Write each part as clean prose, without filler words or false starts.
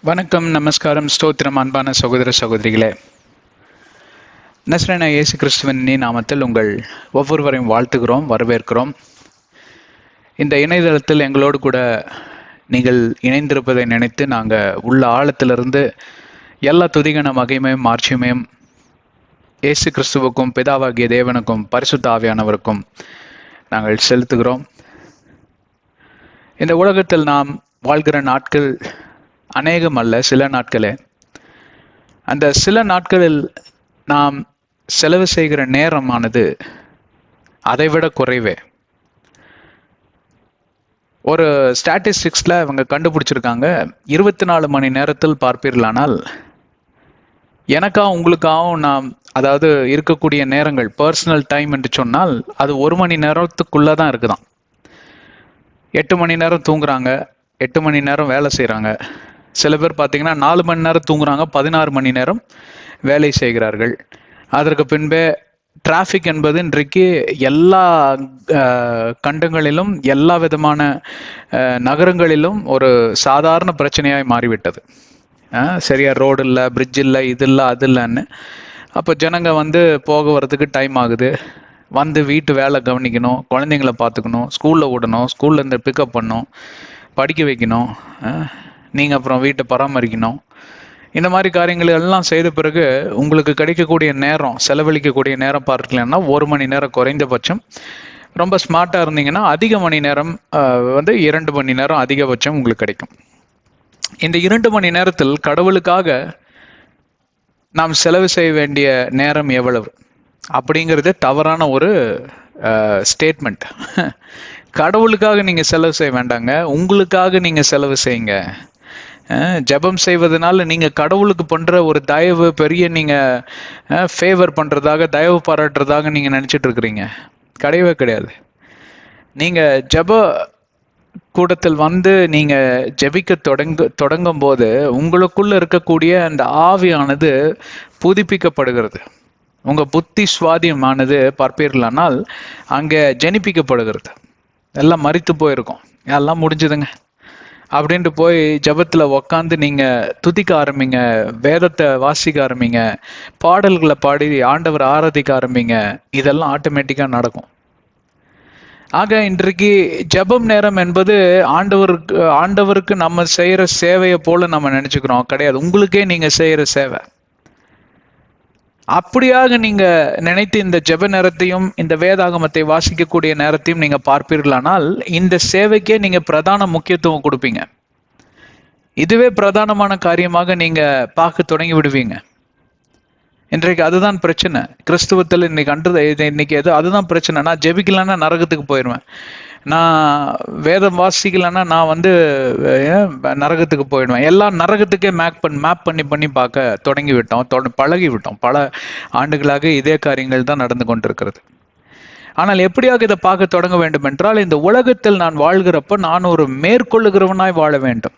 வணக்கம், நமஸ்காரம், ஸ்தோத்திரம். அன்பான சகோதர சகோதரிகளே, நஸ்ரேனா இயேசு கிறிஸ்துவின் நாமத்தில் உங்கள் ஒவ்வொருவரையும் வாழ்த்துகிறோம், வரவேற்கிறோம். இந்த இணையதளத்தில் எங்களோடு கூட நீங்கள் இணைந்திருப்பதை நினைத்து நாங்கள் உள்ள ஆழத்திலிருந்து எல்லா துதிகன மகிமையும் மாட்சிமையும் இயேசு கிறிஸ்துவுக்கும் பிதாவாகிய தேவனுக்கும் பரிசுத்த ஆவியானவருக்கும் நாங்கள் செலுத்துகிறோம். இந்த உலகத்தில் நாம் வாழ்கிற நாட்கள் அநேகம் அல்ல, சில நாட்களே. அந்த சில நாட்களில் நாம் செலவு செய்கிற நேரமானது அதைவிட குறைவே. ஒரு ஸ்டாட்டிஸ்டிக்ஸில் அவங்க கண்டுபிடிச்சிருக்காங்க, 24 மணி நேரத்தில் பார்ப்பீர்களானால் எனக்காகவும் உங்களுக்காகவும் நாம் அதாவது இருக்கக்கூடிய நேரங்கள் பர்சனல் டைம் என்று சொன்னால் அது 1 மணி நேரத்துக்குள்ளே தான் இருக்குதான். 8 மணி நேரம் தூங்குறாங்க, 8 மணி நேரம் வேலை செய்கிறாங்க. சில பேர் பார்த்தீங்கன்னா 4 மணி நேரம் தூங்குறாங்க, 16 மணி நேரம் வேலை செய்கிறார்கள். அதற்கு பின்பே டிராஃபிக் என்பது இன்றைக்கு எல்லா கண்டங்களிலும் எல்லா விதமான நகரங்களிலும் ஒரு சாதாரண பிரச்சனையாய் மாறிவிட்டது. சரியா ரோடு இல்லை, பிரிட்ஜ் இல்லை, இது இல்லை, அது இல்லைன்னு. அப்போ ஜனங்க போக வரதுக்கு டைம் ஆகுது. வீட்டு வேலை கவனிக்கணும், குழந்தைங்கள பார்த்துக்கணும், ஸ்கூலில் விடணும், ஸ்கூல்லேருந்து பிக்கப் பண்ணணும், படிக்க வைக்கணும், நீங்கள் அப்புறம் வீட்டை பராமரிக்கணும். இந்த மாதிரி காரியங்கள் எல்லாம் செய்த பிறகு உங்களுக்கு கிடைக்கக்கூடிய நேரம், செலவழிக்கக்கூடிய நேரம் பார்க்கலன்னா 1 மணி நேரம் குறைந்தபட்சம். ரொம்ப ஸ்மார்ட்டாக இருந்தீங்கன்னா அதிக மணி நேரம் 2 மணி நேரம் அதிகபட்சம் உங்களுக்கு கிடைக்கும். இந்த 2 மணி நேரத்தில் கடவுளுக்காக நாம் செலவு செய்ய வேண்டிய நேரம் எவ்வளவு அப்படிங்கிறது தவறான ஒரு ஸ்டேட்மெண்ட். கடவுளுக்காக நீங்கள் செலவு செய்ய வேண்டாங்க, உங்களுக்காக நீங்கள் செலவு செய்யுங்க. ஜெபம் செய்வதனால நீங்கள் கடவுளுக்கு பண்ணுற ஒரு தயவு, பெரிய நீங்கள் ஃபேவர் பண்ணுறதாக, தயவு பாராட்டுறதாக நீங்கள் நினச்சிட்டு இருக்கிறீங்க. கிடையவே கிடையாது. நீங்கள் ஜெப கூடத்தில் நீங்கள் ஜெபிக்க தொடங்கும் போது உங்களுக்குள்ள இருக்கக்கூடிய அந்த ஆவியானது புதுப்பிக்கப்படுகிறது. உங்கள் புத்தி சுவாதியமானது பார்ப்பீர்களானால் அங்கே ஜனிப்பிக்கப்படுகிறது. எல்லாம் மரித்து போயிருக்கும், எல்லாம் முடிஞ்சுதுங்க அப்படின்ட்டு போய் ஜபத்தில் உக்காந்து நீங்கள் துதிக்க ஆரம்பிங்க, வேதத்தை வாசிக்க ஆரம்பிங்க, பாடல்களை பாடி ஆண்டவர் ஆராதிக்க ஆரம்பிங்க. இதெல்லாம் ஆட்டோமேட்டிக்காக நடக்கும். ஆக இன்றைக்கு ஜபம் நேரம் என்பது ஆண்டவருக்கு நம்ம செய்கிற சேவையை போல நம்ம நினச்சிக்கிறோம். கிடையாது, உங்களுக்கே நீங்கள் செய்கிற சேவை. அப்படியாக நீங்க நினைத்து இந்த ஜெப நேரத்தையும் இந்த வேதாகமத்தை வாசிக்கக்கூடிய நேரத்தையும் நீங்க பார்ப்பீர்களானால் இந்த சேவைக்கே நீங்க பிரதான முக்கியத்துவம் கொடுப்பீங்க. இதுவே பிரதானமான காரியமாக நீங்க பார்க்க தொடங்கி விடுவீங்க. இன்றைக்கு அதுதான் பிரச்சனை கிறிஸ்துவத்தில். இன்னைக்கு அதுதான் பிரச்சனை. நான் ஜெபிக்கலன்னா நரகத்துக்கு போயிடுவேன், நான் வேதம் வாசிக்கலன்னா நான் நரகத்துக்கு போயிடுவேன். எல்லாம் நரகத்துக்கே மேப் பண்ணி பார்க்க தொடங்கி விட்டோம், பழகி விட்டோம். பல ஆண்டுகளாக இதே காரியங்கள் தான் நடந்து கொண்டிருக்கிறது. ஆனால் எப்படியாக இதை பார்க்க தொடங்க வேண்டும் என்றால், இந்த உலகத்தில் நான் வாழ்கிறப்ப நான் ஒரு மேற்கொள்ளுகிறவனாய் வாழ வேண்டும்.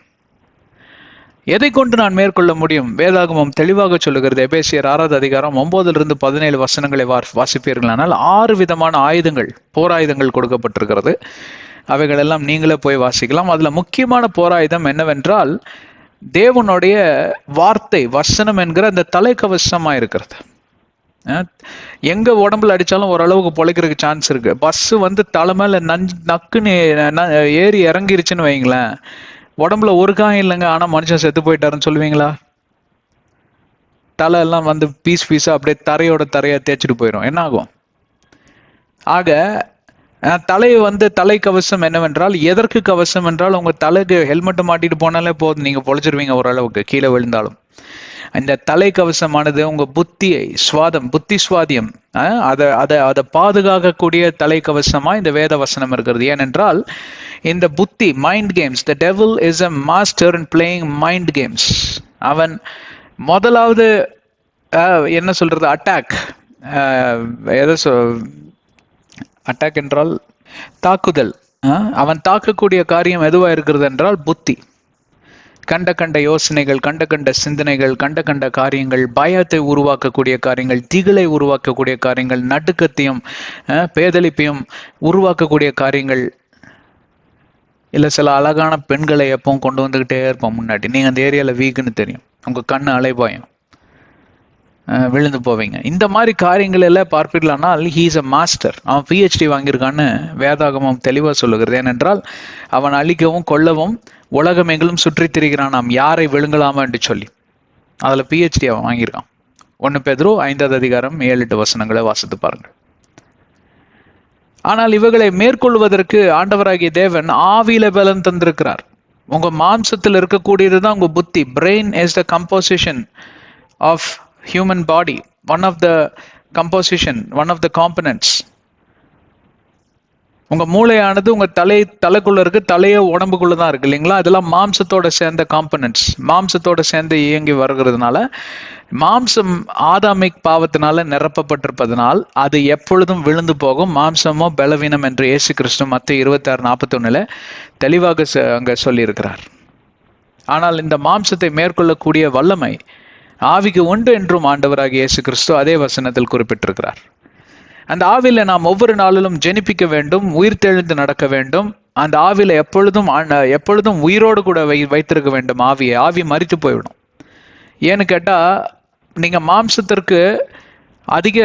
எதை கொண்டு நான் மேற்கொள்ள முடியும்? வேதாகமம் தெளிவாக சொல்லுகிறது. எபேசியர் 6வது அதிகாரம் 9-17 வசனங்களை வாசிப்பீர்களானால் 6 விதமான ஆயுதங்கள், போராயுதங்கள் கொடுக்கப்பட்டிருக்கிறது. அவைகள் எல்லாம் நீங்களே போய் வாசிக்கலாம். அதுல முக்கியமான போராயுதம் என்னவென்றால் தேவனுடைய வார்த்தை, வசனம் என்கிற அந்த தலைக்கவசமா இருக்கிறது. எங்க உடம்புல அடிச்சாலும் ஓரளவுக்கு பொழைக்கிறதுக்கு சான்ஸ் இருக்கு. பஸ் தலை மேல நக்குன்னு ஏறி இறங்கிருச்சுன்னு வைங்களேன், உடம்புல ஒரு காயம் இல்லைங்க, ஆனா மனுஷன் செத்து போயிட்டாருன்னு சொல்லுவீங்களா? தலை எல்லாம் பீஸா அப்படியே தரையா தேய்ச்சிட்டு போயிடும். என்ன ஆகும்? ஆக தலை கவசம் என்னவென்றால், எதற்கு கவசம் என்றால் உங்க தலைக்கு ஹெல்மெட் மாட்டிட்டு போனாலே போதும், நீங்க பொழைச்சிருவீங்க ஓரளவுக்கு, கீழே விழுந்தாலும். இந்த தலை கவசமானது உங்க புத்தி சுவாதியம் அதை பாதுகாக்கக்கூடிய தலை கவசமா இந்த வேத வசனம் இருக்கிறது. ஏனென்றால் இந்த புத்தி, mind games, the devil is a master in playing mind games. அவன் முதலாவது என்ன சொல்றது, அட்டாக் என்றால் தாக்குதல். அவன் தாக்கக்கூடிய காரியம் எதுவா இருக்கிறது என்றால் புத்தி. கண்ட யோசனைகள், கண்ட சிந்தனைகள், கண்ட காரியங்கள், பயத்தை உருவாக்கக்கூடிய காரியங்கள், திகிலை உருவாக்கக்கூடிய காரியங்கள், நடுக்கத்தையும் பேதலிப்பையும் உருவாக்கக்கூடிய காரியங்கள், இல்லை சில அழகான பெண்களை எப்பவும் கொண்டு வந்துக்கிட்டே இருப்போம் முன்னாடி. நீங்கள் அந்த ஏரியாவில் வீக்குன்னு தெரியும், உங்கள் கண்ணு அலைபாயும், விழுந்து போவீங்க. இந்த மாதிரி காரியங்கள் எல்லாம் பார்ப்பீர்களானால் ஹீ இஸ் அ மாஸ்டர். அவன் பிஹெச்டி வாங்கியிருக்கான்னு வேதாகமம் தெளிவாக சொல்லுகிறது. ஏனென்றால் அவன் அழிக்கவும் கொல்லவும் உலகம் எங்களும் சுற்றி திரிகிறான், நாம் யாரை விழுங்கலாமா என்று சொல்லி. அதில் பிஹெச்டி அவன் வாங்கியிருக்கான். 1 பேதுரு 5வது அதிகாரம் 7-8 வசனங்களை வாசித்து பாருங்கள். ஆனால் இவைகளை மேற்கொள்வதற்கு ஆண்டவராகிய தேவன் ஆவியில பலன் தந்திருக்கிறார். உங்க மாம்சத்தில் இருக்கக்கூடியதுதான் உங்க புத்தி. Brain is the composition of human body, one of the components. உங்க மூளையானது உங்க தலைக்குள்ள இருக்கு, தலைய உடம்புக்குள்ள தான் இருக்கு இல்லைங்களா? அதெல்லாம் மாம்சத்தோட சேர்ந்த காம்பனன்ட்ஸ், மாம்சத்தோட சேர்ந்து இயங்கி வருகிறதுனால, மாம்சம் ஆதாமிக் பாவத்தினால நிரப்பப்பட்டிருப்பதனால் அது எப்பொழுதும் விழுந்து போகும். மாம்சமோ பலவீனம் என்று இயேசு கிறிஸ்து மத்தேயு 26:41 தெளிவாக அங்க சொல்லியிருக்கிறார். ஆனால் இந்த மாம்சத்தை மேற்கொள்ளக்கூடிய வல்லமை ஆவிக்கு உண்டு என்றும் ஆண்டவராகிய இயேசு கிறிஸ்து அதே வசனத்தில் குறிப்பிட்டிருக்கிறார். அந்த ஆவில நாம் ஒவ்வொரு நாளிலும் ஜெனிப்பிக்க வேண்டும், உயிர் தெழுந்து நடக்க வேண்டும். அந்த ஆவில எப்பொழுதும் உயிரோடு கூட வைத்திருக்க வேண்டும். ஆவி மரித்து போய்விடும். ஏன்னு கேட்டா, நீங்க மாம்சத்திற்கு அதிக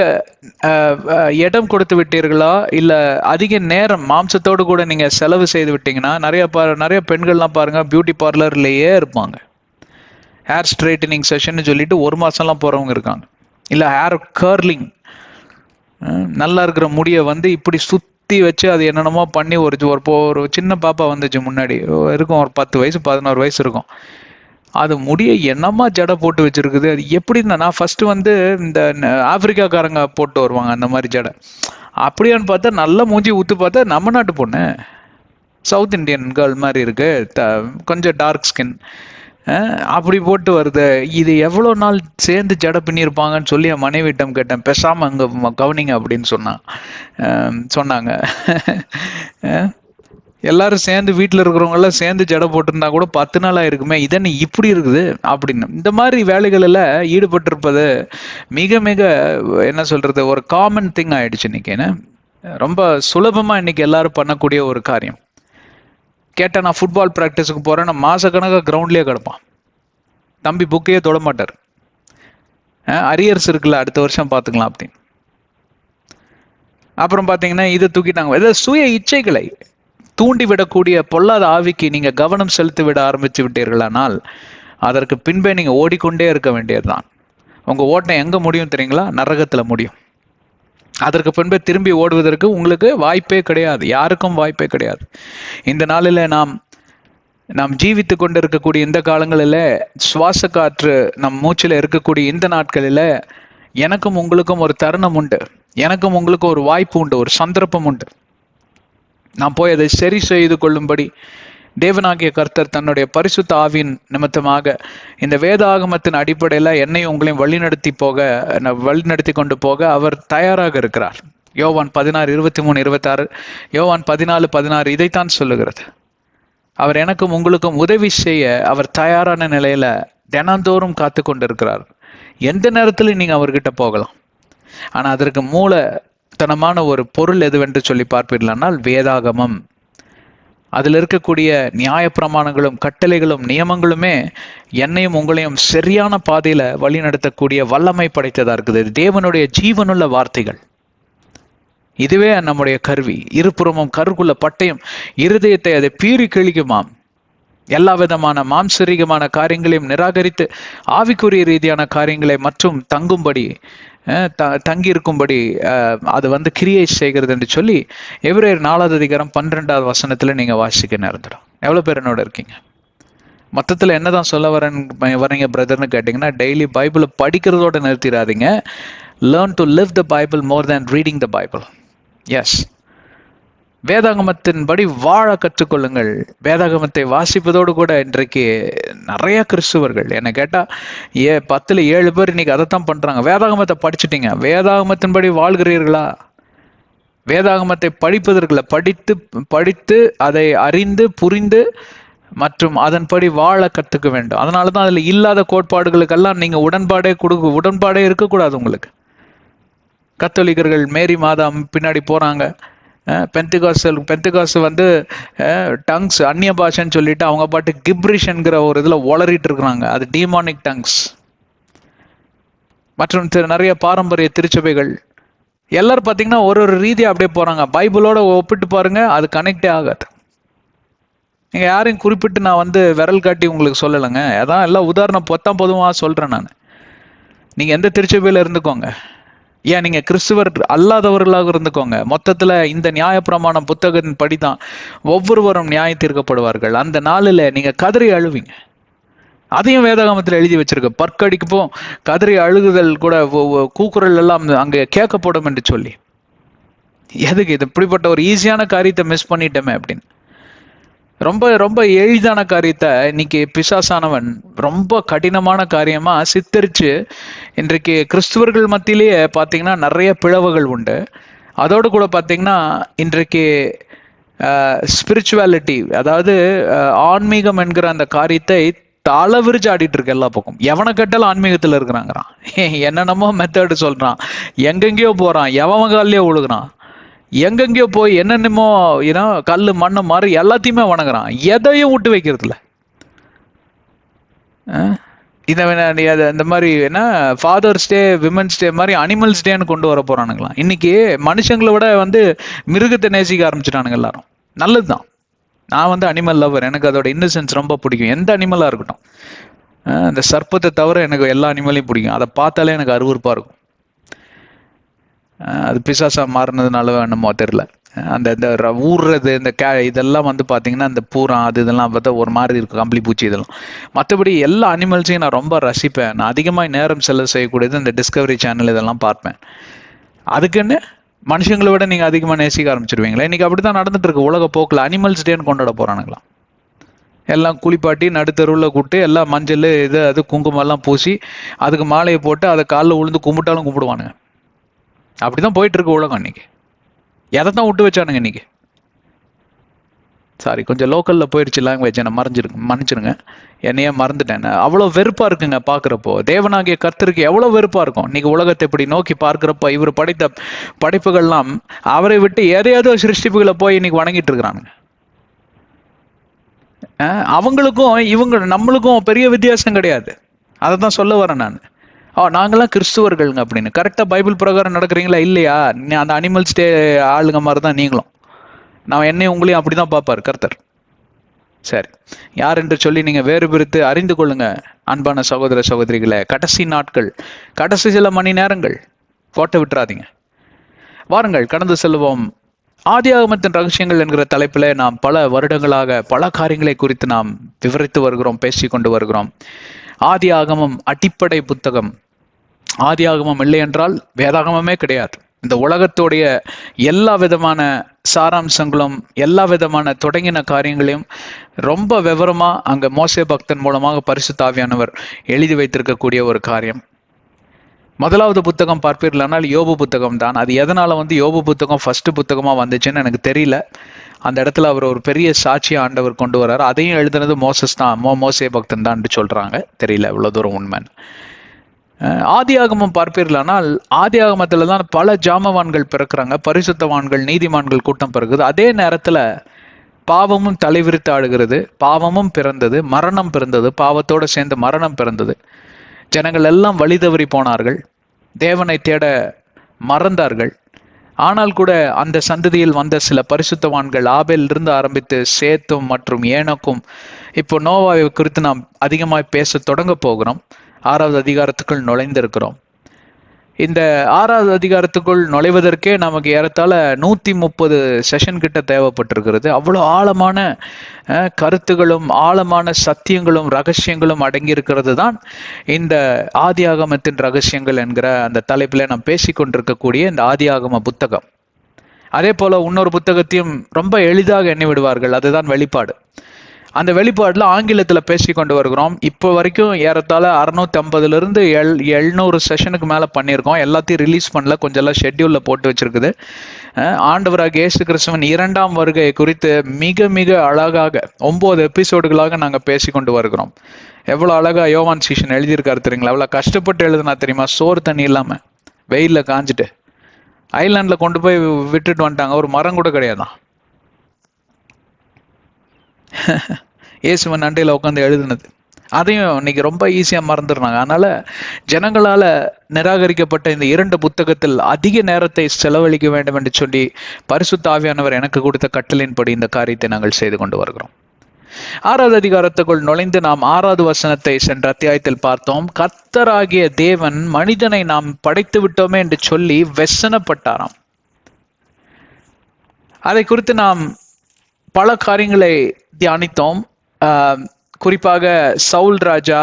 இடம் கொடுத்து விட்டீர்களா, இல்ல அதிக நேரம் மாம்சத்தோடு கூட நீங்க செலவு செய்து விட்டீங்கன்னா, நிறைய பெண்கள்லாம் பாருங்க பியூட்டி பார்லர்லயே இருப்பாங்க. ஹேர் ஸ்ட்ரைட்டனிங் செஷன் சொல்லிட்டு 1 மாசம்லாம் போறவங்க இருக்காங்க. இல்ல ஹேர் கர்லிங், நல்லா இருக்கிற முடியை இப்படி சுத்தி வச்சு அது என்னென்னமோ பண்ணி ஒரு சின்ன பாப்பா வந்துச்சு முன்னாடி, இருக்கும் ஒரு 10 வயசு 11 வயசு இருக்கும். அது முடியை என்னமா ஜடை போட்டு வச்சிருக்குது. அது எப்படின்னா, நான் ஃபர்ஸ்ட் இந்த ஆப்பிரிக்காக்காரங்க போட்டு வருவாங்க அந்த மாதிரி ஜடை. அப்படியான்னு பார்த்தா நல்லா மூஞ்சி ஊத்து பார்த்தா நம்ம நாட்டு பொண்ணு, சவுத் இண்டியன் கேர்ள் மாதிரி இருக்கு, கொஞ்சம் டார்க் ஸ்கின், அப்படி போட்டு வருது. இது எவ்வளோ நாள் சேர்ந்து ஜடை பின்னிருப்பாங்கன்னு சொல்லி என் மனைவிட்டம் கேட்டேன். பேசாம அங்க கவனிங்க அப்படின்னு சொன்னாங்க. எல்லாரும் சேர்ந்து வீட்டில் இருக்கிறவங்க எல்லாம் சேர்ந்து ஜடை போட்டிருந்தா கூட 10 நாள் ஆயிருக்குமே, இதன்னு இப்படி இருக்குது அப்படின்னு. இந்த மாதிரி வேலைகளில் ஈடுபட்டிருப்பது மிக மிக என்ன சொல்றது, ஒரு காமன் திங் ஆயிடுச்சு இன்னைக்கு. ரொம்ப சுலபமா இன்னைக்கு எல்லாரும் பண்ணக்கூடிய ஒரு காரியம். கேட்டா நான் ஃபுட்பால் ப்ராக்டிஸுக்கு போறேன், நான் மாசக்கணக்காக கிரவுண்ட்லயே கிடப்பான். தம்பி புக்கையே தொட மாட்டார். அரியர்ஸ் இருக்குல்ல, அடுத்த வருஷம் பார்த்துக்கலாம் அப்படின்னு. அப்புறம் பார்த்தீங்கன்னா இதை தூக்கிட்டாங்க. ஏதாவது சுய இச்சைகளை தூண்டி விடக்கூடிய பொல்லாத ஆவிக்கு நீங்க கவனம் செலுத்தி விட ஆரம்பிச்சு விட்டீர்களானால் அதற்கு பின்பே நீங்க ஓடிக்கொண்டே இருக்க வேண்டியதுதான். உங்க ஓட்டம் எங்க முடியும் தெரியுங்களா? நரகத்துல முடியும். அதற்கு பின்பே திரும்பி ஓடுவதற்கு உங்களுக்கு வாய்ப்பே கிடையாது, யாருக்கும் வாய்ப்பே கிடையாது. இந்த நாளில் நாம் ஜீவித்து கொண்டு இருக்கக்கூடிய இந்த காலங்களில், சுவாச காற்று நம் மூச்சில் இருக்கக்கூடிய இந்த நாட்களில் எனக்கும் உங்களுக்கும் ஒரு தருணம் உண்டு, எனக்கும் உங்களுக்கும் ஒரு வாய்ப்பு உண்டு, ஒரு சந்தர்ப்பம் உண்டு. நாம் போய் அதை சரி செய்து கொள்ளும்படி தேவனாகிய கர்த்தர் தன்னுடைய பரிசுத்த ஆவியின் நிமித்தமாக இந்த வேதாகமத்தின் அடிப்படையில் என்னையும் உங்களையும் வழிநடத்தி கொண்டு போக அவர் தயாராக இருக்கிறார். யோவான் 16:23-26, யோவான் 14:16 இதைத்தான் சொல்லுகிறது. அவர் எனக்கும் உங்களுக்கும் உதவி செய்ய அவர் தயாரான நிலையில தினந்தோறும் காத்து கொண்டிருக்கிறார். எந்த நேரத்திலும் நீங்க அவர்கிட்ட போகலாம். ஆனா அதற்கு மூலத்தனமான ஒரு பொருள் எதுவென்று சொல்லி பார்ப்பீர்களானால் வேதாகமம். அதில் இருக்கக்கூடிய நியாய பிரமாணங்களும் கட்டளைகளும் நியமங்களுமே என்னையும் உங்களையும் சரியான பாதையில வழி நடத்தக்கூடிய வல்லமை படைத்ததா இருக்குது. தேவனுடைய ஜீவனுள்ள வார்த்தைகள். இதுவே நம்முடைய கருவி. இருபுறமும் கருக்குள்ள பட்டயம், இருதயத்தை அதை பீறி கிழிக்குமாம். எல்லா விதமான மாம்சரீகமான காரியங்களையும் நிராகரித்து ஆவிக்குரிய ரீதியான காரியங்களை மற்றும் தங்கி இருக்கும்படி அது கிரியை செய்கிறது என்று சொல்லி எபிரேயர் 4வது அதிகாரம் 12வது வசனத்துல நீங்க வாசிக்க நேர்ந்துடும். எவ்வளவு பேர் என்னோட இருக்கீங்க? மொத்தத்துல என்னதான் சொல்ல வரீங்க பிரதர்னு கேட்டீங்கன்னா, டெய்லி பைபிளை படிக்கிறதோட நிறுத்திடாதீங்க. Learn to live the Bible more than reading the Bible. Yes, வேதாகமத்தின்படி வாழ கற்றுக்கொள்ளுங்கள். வேதாகமத்தை வாசிப்பதோடு கூட இன்றைக்கு நிறைய கிறிஸ்துவர்கள் என்ன கேட்டா 10ல் 7 பேர் இன்னைக்கு அதைத்தான் பண்றாங்க. வேதாகமத்தை படிச்சுட்டீங்க, வேதாகமத்தின்படி வாழ்கிறீர்களா? வேதாகமத்தை படிப்பதற்குள்ள படித்து அதை அறிந்து புரிந்து மற்றும் அதன்படி வாழ கற்றுக்க வேண்டும். அதனாலதான் அதுல இல்லாத கோட்பாடுகளுக்கெல்லாம் நீங்க உடன்பாடே இருக்கக்கூடாது. உங்களுக்கு கத்தோலிக்கர்கள் மேரி மாதா பின்னாடி போறாங்க, பெந்தகாஸ் வந்து டங்ஸ் அந்நிய பாஷைன்னு சொல்லிட்டு அவங்க பாட்டு கிப்ரிஷ்ங்கிற ஒரு இதுல ஒளறிட்டு இருக்கிறாங்க. அது டீமானிக் டங்ஸ். மற்றும் நிறைய பாரம்பரிய திருச்சபைகள் எல்லாரும் பார்த்தீங்கன்னா ஒரு ரீதியாக அப்படியே போறாங்க. பைபிளோட ஒப்பிட்டு பாருங்க, அது கனெக்டே ஆகாது. நீங்க யாரையும் குறிப்பிட்டு நான் வந்து விரல் காட்டி உங்களுக்கு சொல்லலைங்க. அதான் எல்லாம் உதாரணம் பொதுவாக சொல்றேன் நான். நீங்க எந்த திருச்சபையில இருந்துக்கோங்க, ஏன் நீங்க கிறிஸ்துவர் அல்லாதவர்களாக இருந்துக்கோங்க, மொத்தத்துல இந்த நியாயப்பிரமாணம் புத்தகத்தின் படிதான் ஒவ்வொருவரும் நியாயம் தீர்க்கப்படுவார்கள். அந்த நாளில் நீங்க கதறி அழுவீங்க. அதையும் வேதாகமத்தில் எழுதி வச்சிருக்க. பற்கடிக்கப்போ கதறி அழுகுதல் கூட கூக்குரல் எல்லாம் அங்கே கேட்கப்படும் என்று சொல்லி. எதுக்கு இது இப்படிப்பட்ட ஒரு ஈஸியான காரியத்தை மிஸ் பண்ணிட்டோமே அப்படின்னு. ரொம்ப ரொம்ப எளிதான காரியத்தை இன்னைக்கு பிசாசானவன் ரொம்ப கடினமான காரியமா சித்தரிச்சு இன்றைக்கு கிறிஸ்துவர்கள் மத்தியிலேயே பார்த்தீங்கன்னா நிறைய பிளவுகள் உண்டு. அதோடு கூட பார்த்தீங்கன்னா இன்றைக்கு ஸ்பிரிச்சுவாலிட்டி, அதாவது ஆன்மீகம் என்கிற அந்த காரியத்தை தலை விரிச்சு ஆடிட்டு இருக்கு எல்லா பக்கம். எவனை கேட்டாலும் ஆன்மீகத்துல இருக்கிறாங்கிறான், என்னென்னமோ மெத்தடு சொல்றான், எங்கெங்கயோ போறான், எவன் காலிலேயோ விழுகிறான், எங்கெங்கயோ போய் என்னென்னமோ கல்லு மண்ணு மாதிரி எல்லாத்தையுமே வணங்குறான். எதையும் விட்டு வைக்கிறதுல இந்த மாதிரி என்ன ஃபாதர்ஸ் டே, விமன்ஸ் டே மாதிரி அனிமல்ஸ் டேன்னு கொண்டு வர போறானுங்களாம். இன்னைக்கு மனுஷங்களை விட வந்து மிருகத்தை நேசிக்க ஆரம்பிச்சுட்டானுங்க எல்லாரும். நல்லதுதான். நான் வந்து அனிமல் லவர், எனக்கு அதோட இன்னசென்ஸ் ரொம்ப பிடிக்கும். எந்த அனிமலா இருக்கட்டும். இந்த சர்ப்பத்தை தவிர எனக்கு எல்லா அனிமலையும் பிடிக்கும். அதை பார்த்தாலே எனக்கு அருவருப்பா இருக்கும். அது பிசாசா மாறினதுனால என்னமோ தெரியல. அந்த ஊறுறது இந்த இதெல்லாம் வந்து பார்த்தீங்கன்னா இந்த பூரா அது இதெல்லாம் பார்த்தா ஒரு மாதிரி இருக்கும், கம்பளி பூச்சி இதெல்லாம். மற்றபடி எல்லா அனிமல்ஸையும் நான் ரொம்ப ரசிப்பேன். நான் அதிகமாக நேரம் செலவு செய்யக்கூடியது இந்த டிஸ்கவரி சேனல் இதெல்லாம் பார்ப்பேன். அதுக்குன்னு மனுஷங்களை விட நீங்கள் அதிகமாக நேசிக்க ஆரம்பிச்சிருவீங்களா? இன்னைக்கு அப்படி தான் நடந்துட்டு இருக்கு உலக போக்கில். அனிமல்ஸ் டேன்னு கொண்டாட போகிறானுங்களாம். எல்லாம் குளிப்பாட்டி நடுத்தருவில் கூப்பிட்டு எல்லாம் மஞ்சள் இது அது குங்குமம் பூசி அதுக்கு மாலையை போட்டு அதை காலில் விழுந்து கும்பிட்டாலும் கும்பிடுவானுங்க. அப்படிதான் போயிட்டு இருக்கு உலகம் இன்னைக்கு. எதை தான் விட்டு வச்சானுங்க இன்னைக்கு. சாரி, கொஞ்சம் லோக்கல்ல போயிடுச்சு லாங்குவேஜ், என்ன மன்னிச்சிருங்க, என்னையே மறந்துட்டேன். அவ்வளோ வெறுப்பா இருக்குங்க பார்க்குறப்போ. தேவனாகிய கர்த்தருக்கு எவ்வளோ வெறுப்பா இருக்கும் இன்னைக்கு உலகத்தை இப்படி நோக்கி பார்க்குறப்போ. இவர் படைத்த படைப்புகள்லாம் அவரை விட்டு எதையாவது சிருஷ்டிப்புகளை போய் இன்னைக்கு வணங்கிட்டு இருக்கிறானுங்க. அவங்களுக்கும் நம்மளுக்கும் பெரிய வித்தியாசம் கிடையாது. அதை தான் சொல்ல வரேன் நான். நாங்களாம் கிறிஸ்துவர்கள்ங்க அப்படின்னு. கரெக்டாக பைபிள் பிரகாரம் நடக்கிறீங்களா இல்லையா? அந்த அனிமல்ஸ் டே ஆளுங்க மாதிரி தான் நீங்களும். நான் என்னையும் உங்களையும் அப்படிதான் பார்ப்பார் கர்த்தர். சரி, யார் என்று சொல்லி நீங்க வேறு பிரித்து அறிந்து கொள்ளுங்க அன்பான சகோதர சகோதரிகளை. கடைசி நாட்கள், கடைசி சில மணி நேரங்கள், கோட்டை விட்டுறாதீங்க. வாருங்கள் கடந்து செல்வோம். ஆதியாகமத்தின் ரகசியங்கள் என்கிற தலைப்பில் நாம் பல வருடங்களாக பல காரியங்களை குறித்து நாம் விவரித்து வருகிறோம், பேசி கொண்டு வருகிறோம். ஆதியாகமம் அடிப்படை புத்தகம். ஆதியாகமம் இல்லை என்றால் வேதாகமமே கிடையாது. இந்த உலகத்துடைய எல்லா விதமான சாராம்சங்களும் எல்லா விதமான தொடங்கின காரியங்களையும் ரொம்ப விவரமா அங்க மோசே பக்தன் மூலமாக பரிசுத்த ஆவியானவர் எழுதி வைத்திருக்கக்கூடிய ஒரு காரியம். முதலாவது புத்தகம் பார்ப்பீர்களானால் யோபு புத்தகம் தான். அது எதனால வந்து யோபு புத்தகம் ஃபர்ஸ்ட் புத்தகமா வந்துச்சுன்னு எனக்கு தெரியல. அந்த இடத்துல அவர் ஒரு பெரிய சாட்சியை ஆண்டவர் கொண்டு வர்றாரு. அதையும் எழுதுனது மோசஸ் தான், மோசே பக்தன் தான் சொல்றாங்க. தெரியல இவ்வளவு தூரம் உண்மை. ஆதியாகமம் பார்ப்பீர்களானால் ஆதியாகமத்துல தான் பல ஜாமவான்கள் பிறக்கிறாங்க, பரிசுத்தவான்கள் நீதிமான்கள் கூட்டம் பிறகுது. அதே நேரத்துல பாவமும் தலைவிரித்து ஆடுகிறது. பாவமும் பிறந்தது, மரணம் பிறந்தது, பாவத்தோட சேர்ந்து மரணம் பிறந்தது. ஜனங்கள் எல்லாம் வழி தவறி போனார்கள், தேவனை தேட மறந்தார்கள். ஆனால் கூட அந்த சந்ததியில் வந்த சில பரிசுத்தவான்கள், ஆபேலிருந்து ஆரம்பித்து சேத்தும் மற்றும் ஏனோக்கும், இப்போ நோவாவை குறித்து நாம் அதிகமாய் பேச தொடங்க போகிறோம். 6வது அதிகாரத்துக்குள் நுழைந்திருக்கிறோம். இந்த 6வது அதிகாரத்துக்குள் நுழைவதற்கே நமக்கு ஏறத்தாழ 130 செஷன் கிட்ட தேவைப்பட்டிருக்கிறது. அவ்வளோ ஆழமான கருத்துகளும் ஆழமான சத்தியங்களும் ரகசியங்களும் அடங்கி இருக்கிறது தான் இந்த ஆதியாகமத்தின் ரகசியங்கள் என்கிற அந்த தலைப்பில் நாம் பேசிக்கொண்டிருக்கக்கூடிய இந்த ஆதியாகம புத்தகம். அதே போல இன்னொரு புத்தகத்தையும் ரொம்ப எளிதாக எண்ணி விடுவார்கள், அதுதான் வெளிப்பாடு. அந்த வெளிப்பாடுல ஆங்கிலத்துல பேசி கொண்டு வருகிறோம். இப்போ வரைக்கும் ஏறத்தாழ 650 700 செஷனுக்கு மேல பண்ணியிருக்கோம். எல்லாத்தையும் ரிலீஸ் பண்ணல, கொஞ்சம் எல்லாம் ஷெட்யூல்ல போட்டு வச்சிருக்குது. ஆண்டவராக இயேசு கிறிஸ்துவின் 2ஆம் வருகை குறித்து மிக மிக அழகாக 9 எபிசோடுகளாக நாங்க பேசி கொண்டு வருகிறோம். எவ்வளவு அழகா யோவான் சீஷன் எழுதியிருக்காரு தெரியுங்களா? எவ்வளவு கஷ்டப்பட்டு எழுதுனா தெரியுமா? சோறு தண்ணி இல்லாம வெயில்ல காஞ்சிட்டு ஐலாண்ட்ல கொண்டு போய் விட்டுட்டு வந்துட்டாங்க, ஒரு மரம் கூட கிடையாதான். இயேசுவன் அண்டையில உட்காந்து எழுதுனது அதையும் இன்னைக்கு ரொம்ப ஈஸியா மறந்துடுறாங்க. அதனால ஜனங்களால நிராகரிக்கப்பட்ட இந்த 2 புத்தகத்தில் அதிக நேரத்தை செலவழிக்க வேண்டும் என்று சொல்லி பரிசுத்த ஆவியானவர் எனக்கு கொடுத்த கட்டளையின்படி இந்த காரியத்தை நாங்கள் செய்து கொண்டு வருகிறோம். 6வது அதிகாரத்துக்குள் நுழைந்து நாம் 6வது வசனத்தை சென்ற அத்தியாயத்தில் பார்த்தோம். கர்த்தராகிய தேவன் மனிதனை நாம் படைத்து விட்டோமே என்று சொல்லி வெசனப்பட்டாராம். அதை குறித்து நாம் பல காரியங்களை தியானித்தோம். குறிப்பாக சவுல் ராஜா,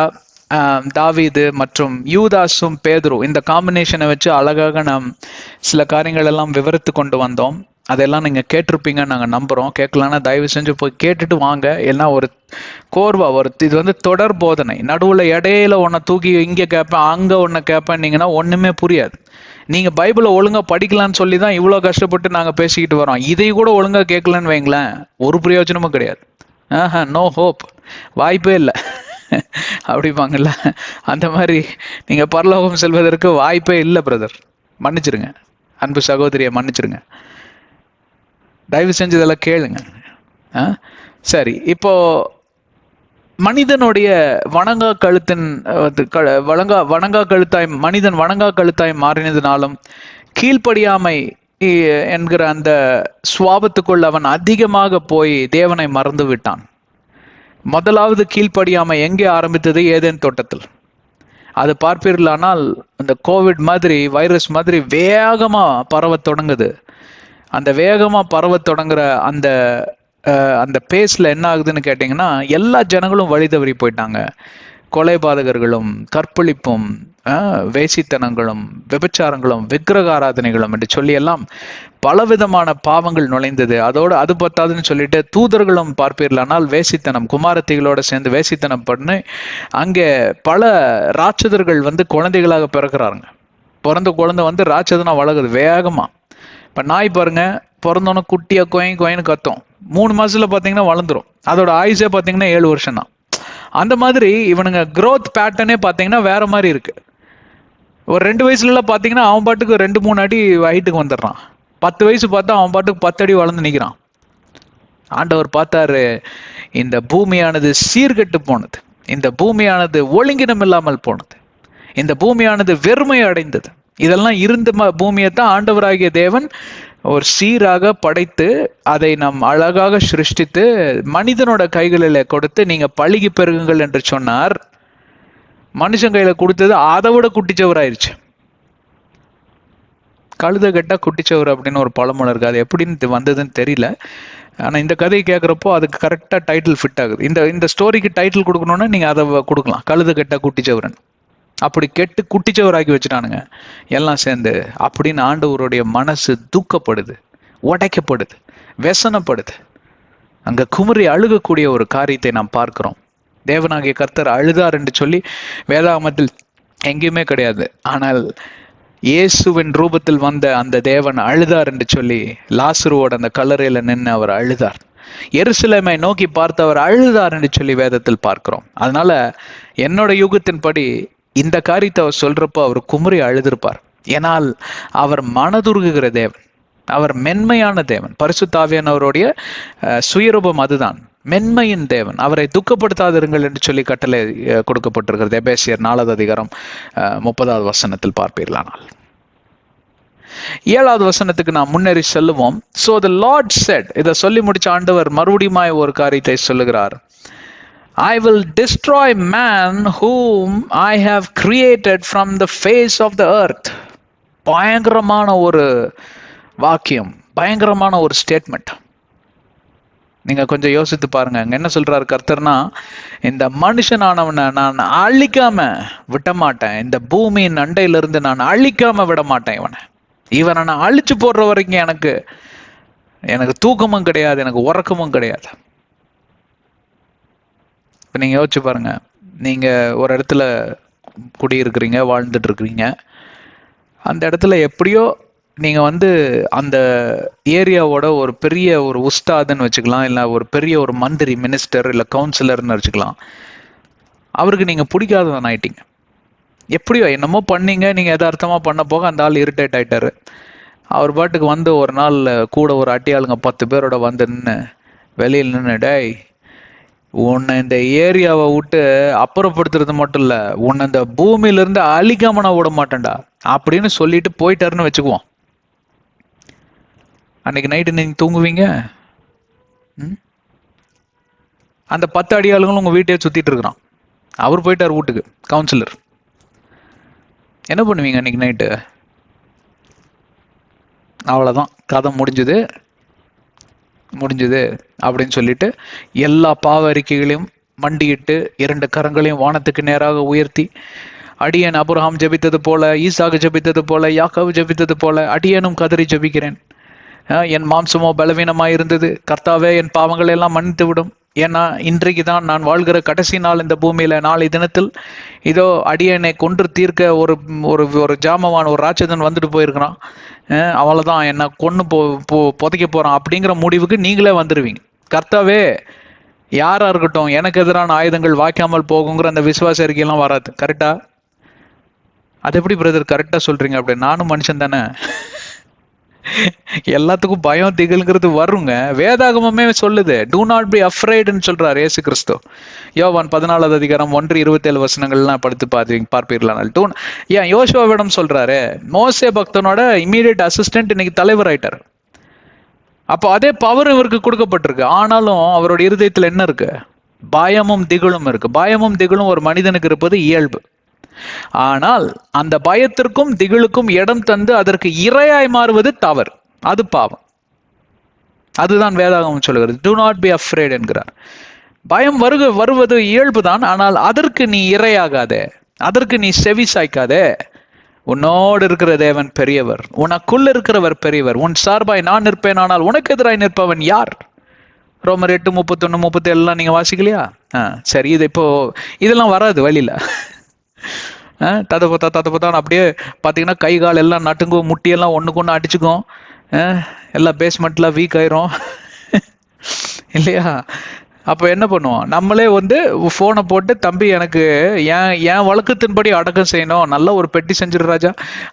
தாவீது மற்றும் யூதாசும் பேதுரு, இந்த காம்பினேஷனை வச்சு அழகாக நாம் சில காரியங்கள் எல்லாம் விவரித்து கொண்டு வந்தோம். அதெல்லாம் நீங்க கேட்டிருப்பீங்கன்னு நாங்க நம்புறோம். கேட்கலன்னா தயவு செஞ்சு போய் கேட்டுட்டு வாங்க. எல்லாம் ஒரு கோர்வா இது வந்து தொடர் போதனை. நடுவுல இடையில ஒன்ன தூக்கி இங்க கேட்பேன் அங்க ஒன்ன கேட்பேன்னீங்கன்னா ஒண்ணுமே புரியாது. நீங்க பைபிளை ஒழுங்கா படிக்கலான்னு சொல்லி தான் இவ்வளவு கஷ்டப்பட்டு நாங்க பேசிக்கிட்டு வரோம். இதை கூட ஒழுங்கா கேட்கலன்னு வைங்களேன், ஒரு பிரயோஜனமும் கிடையாது. நோ ஹோப், வாய்ப்பே இல்லை அப்படிப்பாங்கல்ல, அந்த மாதிரி நீங்க பரலோகம் செல்வதற்கு வாய்ப்பே இல்லை பிரதர். மன்னிச்சிருங்க, அன்பு சகோதரியை மன்னிச்சிருங்க, தயவு செஞ்சு இதெல்லாம் கேளுங்க. சரி, இப்போ மனிதனுடைய வணங்கா கழுத்தின் வணங்கா கழுத்தாய் மனிதன் வணங்கா கழுத்தாய் மாறினதுனாலும் கீழ்ப்படியாமை என்கிற அந்த சுவாபத்துக்குள் அவன் அதிகமாக போய் தேவனை மறந்து விட்டான். முதலாவது கீழ்ப்படியாமை எங்கே ஆரம்பித்தது? ஏதேன் தோட்டத்தில். அது பார்ப்பீர்களானால் அந்த கோவிட் மாதிரி, வைரஸ் மாதிரி வேகமா பரவ தொடங்குது. அந்த வேகமா பரவ தொடங்குற அந்த பேஸ்ல என்ன ஆகுதுன்னு கேட்டீங்கன்னா, எல்லா ஜனங்களும் வழி தவறி போயிட்டாங்க. கொலைபாதகர்களும் கற்பழிப்பும் வேசித்தனங்களும் விபச்சாரங்களும் விக்கிரக ஆராதனைகளும் என்று சொல்லி எல்லாம் பலவிதமான பாவங்கள் நுழைந்தது. அதோடு அது பத்தாதுன்னு சொல்லிட்டு தூதர்களும் பார்ப்பீர்களானால் வேசித்தனம், குமாரத்திகளோட சேர்ந்து வேசித்தனம் பண்ணி அங்கே பல ராட்சதர்கள் வந்து குழந்தைகளாக பிறக்கிறாங்க. பிறந்த குழந்தை வந்து ராட்சதனா வளருது வேகமா. இப்ப நாய் பாருங்க, பிறந்தோன்னு குட்டியா கோயின்னு கத்தும், 3 மாசத்துல பாத்தீங்கன்னா வளர்ந்துரும். அதோட ஆயுசே பாத்தீங்கன்னா 7 வருஷம் தான். அந்த மாதிரி இவனுங்க growth பேட்டர்னே பாத்தீங்கன்னா வேற மாதிரி இருக்கு. ஒரு 2 வயசுல பாத்தீங்கன்னா அவன் பாட்டுக்கு 2-3 அடி ஹைட்டுக்கு வந்துடுறான். 10 வயசு பார்த்தா அவன் பாட்டுக்கு 10 அடி வளர்ந்து நிக்கிறான். ஆண்டவர் பார்த்தாரு, இந்த பூமியானது சீர்கெட்டு போனது, இந்த பூமியானது ஒழுங்கினம் இல்லாமல் போனது, இந்த பூமியானது வெறுமை அடைந்தது. இதெல்லாம் இருந்த பூமியை தான் ஆண்டவராகிய தேவன் ஒரு சீராக படைத்து அதை நாம் அழகாக சிருஷ்டித்து மனிதனோட கைகளில கொடுத்து நீங்க பழுகி பெருகுங்கள் என்று சொன்னார். மனுஷன் கையில கொடுத்தது அதை விட குட்டிச்சவராயிருச்சு. கழுத கெட்டா குட்டிச்சவர் அப்படின்னு ஒரு பழமொழி இருக்கு. அது எப்படின்னு வந்ததுன்னு தெரியல. ஆனா இந்த கதையை கேட்குறப்போ அதுக்கு கரெக்டா டைட்டில் ஃபிட் ஆகுது. இந்த ஸ்டோரிக்கு டைட்டில் கொடுக்கணும்னா நீங்க அதை கொடுக்கலாம், கழுத கெட்டா குட்டிச்சவரன். அப்படி கெட்டு குட்டிச்சவராக்கி வச்சுட்டானுங்க எல்லாம் சேர்ந்து. அப்படின்னு ஆண்டவருடைய மனசு தூக்கப்படுது, உடைக்கப்படுது, व्यसனப்படுது. அங்க குமரி அழுகக்கூடிய ஒரு காரியத்தை நாம் பார்க்கிறோம். தேவனாகிய கர்த்தர் அழுதார் என்று சொல்லி வேதாகமத்தில் எங்கேயுமே கிடையாது. ஆனால் இயேசுவின் ரூபத்தில் வந்த அந்த தேவன் அழுதார் என்று சொல்லி லாசருவோட அந்த கல்லறையில நின்று அவர் அழுதார். எருசலேமை நோக்கி பார்த்து அவர் அழுதார் என்று சொல்லி வேதத்தில் பார்க்கிறோம். அதனால என்னோட யூகத்தின்படி இந்த காரியத்தை அவர் சொல்றப்போ அவர் குமரி அழுதிருப்பார். ஏனால் அவர் மனதுருகுகிற தேவன், அவர் மென்மையான தேவன். பரிசுத்த ஆவியானவருடைய சுயரூபம் அதுதான், மென்மையின் தேவன். அவரை துக்கப்படுத்தாதிருங்கள் என்று சொல்லி கட்டளை கொடுக்கப்பட்டிருக்கிறது. எபேசியர் 4வது அதிகாரம் 30வது வசனத்தில் பார்ப்பீர்களானால். 7வது வசனத்துக்கு நாம் முன்னேறி செல்லுவோம். So the Lord said, இதை சொல்லி முடிச்ச ஆண்டவர் மறுபடியும் ஒரு காரியத்தை சொல்லுகிறார். I will destroy man whom I have created from the face of the earth. பயங்கரமான ஒரு வாக்கியம், பயங்கரமான ஒரு ஸ்டேட்மெண்ட். நீங்க கொஞ்சம் யோசித்து பாருங்க. அங்க என்ன சொல்றாரு கர்த்தர்னா, இந்த மனுஷனானவனை நான் அழிக்காம விட மாட்டேன், இந்த பூமியின் அண்டையிலிருந்து நான் அழிக்காம விட மாட்டேன். இவனை நான் அழிச்சு போடுற வரைக்கும் எனக்கு தூக்கமும் கிடையாது, எனக்கு உறக்கமும் கிடையாது. நீங்க யோசிச்சு பாருங்க, நீங்க ஒரு இடத்துல குடியிருக்கிறீங்க, வாழ்ந்துட்டு இருக்கிறீங்க. அந்த இடத்துல எப்படியோ நீங்க வந்து அந்த ஏரியாவோட ஒரு பெரிய ஒரு உஸ்தாதுன்னு வச்சுக்கலாம், இல்ல ஒரு பெரிய ஒரு மந்திரி, மினிஸ்டர், இல்ல கவுன்சிலர்னு வச்சுக்கலாம். அவருக்கு நீங்க பிடிக்காதவன் ஆயிட்டீங்க. எப்படியோ என்னமோ பண்ணீங்க, நீங்க யதார்த்தமா பண்ண போக அந்த ஆள் இரிட்டேட் ஆயிட்டாரு. அவர் பாட்டுக்கு வந்து ஒரு நாள் கூட ஒரு அட்டியாளுங்க 10 பேரோட வந்து நின்று வெளியில் நின்று, டேய் உன்னை இந்த ஏரியாவை விட்டு அப்புறப்படுத்துறது மட்டும் இல்ல, உன்னை இந்த பூமியில இருந்து அழிக்காம நான் விட மாட்டேன்டா அப்படின்னு சொல்லிட்டு போயிட்டாருன்னு வச்சுக்குவோம். அன்னைக்கு நைட்டு நீங்க தூங்குவீங்க? அந்த 10 அடியாளுங்களும் உங்க வீட்டையே சுத்திட்டு இருக்கிறான். அவர் போயிட்டார் வீட்டுக்கு, கவுன்சிலர். என்ன பண்ணுவீங்க அன்னைக்கு நைட்டு? அவ்வளவுதான், கதை முடிஞ்சது அப்படின்னு சொல்லிட்டு எல்லா பாவ அறிக்கைகளையும் மண்டியிட்டு 2 கரங்களையும் வானத்துக்கு நேராக உயர்த்தி, அடியேன் அபிரகாம் ஜெபித்தது போல, ஈசாக்கு ஜெபித்தது போல, யாக்கோபு ஜெபித்தது போல அடியேனும் கதறி ஜெபிக்கிறேன். என் மாம்சமோ பலவீனமாய் இருந்தது, கர்த்தாவே என் பாவங்களை எல்லாம் மன்னித்து விடும். ஏன்னா இன்றைக்கு தான் நான் வாழ்கிற கடைசி நாள் இந்த பூமியில. நாளை தினத்தில் இதோ அடியனை கொன்று தீர்க்க ஒரு ஒரு ஒரு ஜாமவான், ஒரு ராட்சதன் வந்துட்டு போயிருக்கிறான். அவ்வளவுதான், என்ன கொன்னு புதைக்க போறான் அப்படிங்கிற முடிவுக்கு நீங்களே வந்துருவீங்க. கர்த்தாவே யாரா இருக்கட்டும், எனக்கு எதிரான ஆயுதங்கள் வாய்க்காமல் போகுங்கிற அந்த விசுவாச அறிக்கையெல்லாம் வராது. கரெக்டா? அது எப்படி பிரதர் கரெக்டா சொல்றீங்க? அப்படி நானும் மனுஷன் தானே. எல்லாத்துக்கும் பயம் திகழ்ங்கிறது வருங்க. வேதாகமமே சொல்லுது, டூ நாட் பி அஃப்ரைட்னு சொல்றாரு இயேசு கிறிஸ்து. யோவான் 14வது அதிகாரம் 1:27 வசனங்கள்லாம் படுத்து பார்ப்பீர்களானால். ஏன் யோசுவாவிடம் சொல்றாரு, மோசே பக்தனோட இமீடியட் அசிஸ்டன்ட் இன்னைக்கு தலைவர் ஆயிட்டார். அப்போ அதே பவர் இவருக்கு கொடுக்கப்பட்டிருக்கு. ஆனாலும் அவருடைய இருதயத்துல என்ன இருக்கு? பயமும் திகிலும் இருக்கு. பயமும் திகிலும் ஒரு மனிதனுக்கு இருப்பது இயல்பு. ஆனால் அந்த பயத்திற்கும் திகிலுக்கும் இடம் தந்து அதற்கு இரையாய் மாறுவது தவறு, அது பாவம். அதுதான் வேதாகமம் சொல்லுகிறது, do not be afraid என்கிறார். பயம் வருவது இயல்புதான், ஆனால் அதற்கு நீ இரையாகாதே, அதற்கு நீ செவி சாய்க்காதே. உன்னோடு இருக்கிற தேவன் பெரியவர், உனக்குள்ள இருக்கிறவர் பெரியவர். உன் சார்பாய் நான் நிற்பேன், ஆனால் உனக்கு எதிராய் நிற்பவன் யார்? ரோமர் 8:31 37 எல்லாம் நீங்க வாசிக்கலையா? சரி, இது இப்போ இதெல்லாம் வராது வழியில. ததப்பத்தான் அப்படியே பார்த்தீங்கன்னா கை கால் எல்லாம் நட்டுங்கும், முட்டியெல்லாம் ஒன்றுக்கு ஒன்று அடிச்சுக்கும், எல்லாம் பேஸ்மெண்ட்லாம் வீக் ஆயிரும் இல்லையா? அப்போ என்ன பண்ணுவோம்? நம்மளே வந்து ஃபோனை போட்டு, தம்பி எனக்கு என் வழக்கத்தின்படி அடக்கம் செய்யணும், நல்ல ஒரு பெட்டி செஞ்சிரு ராஜா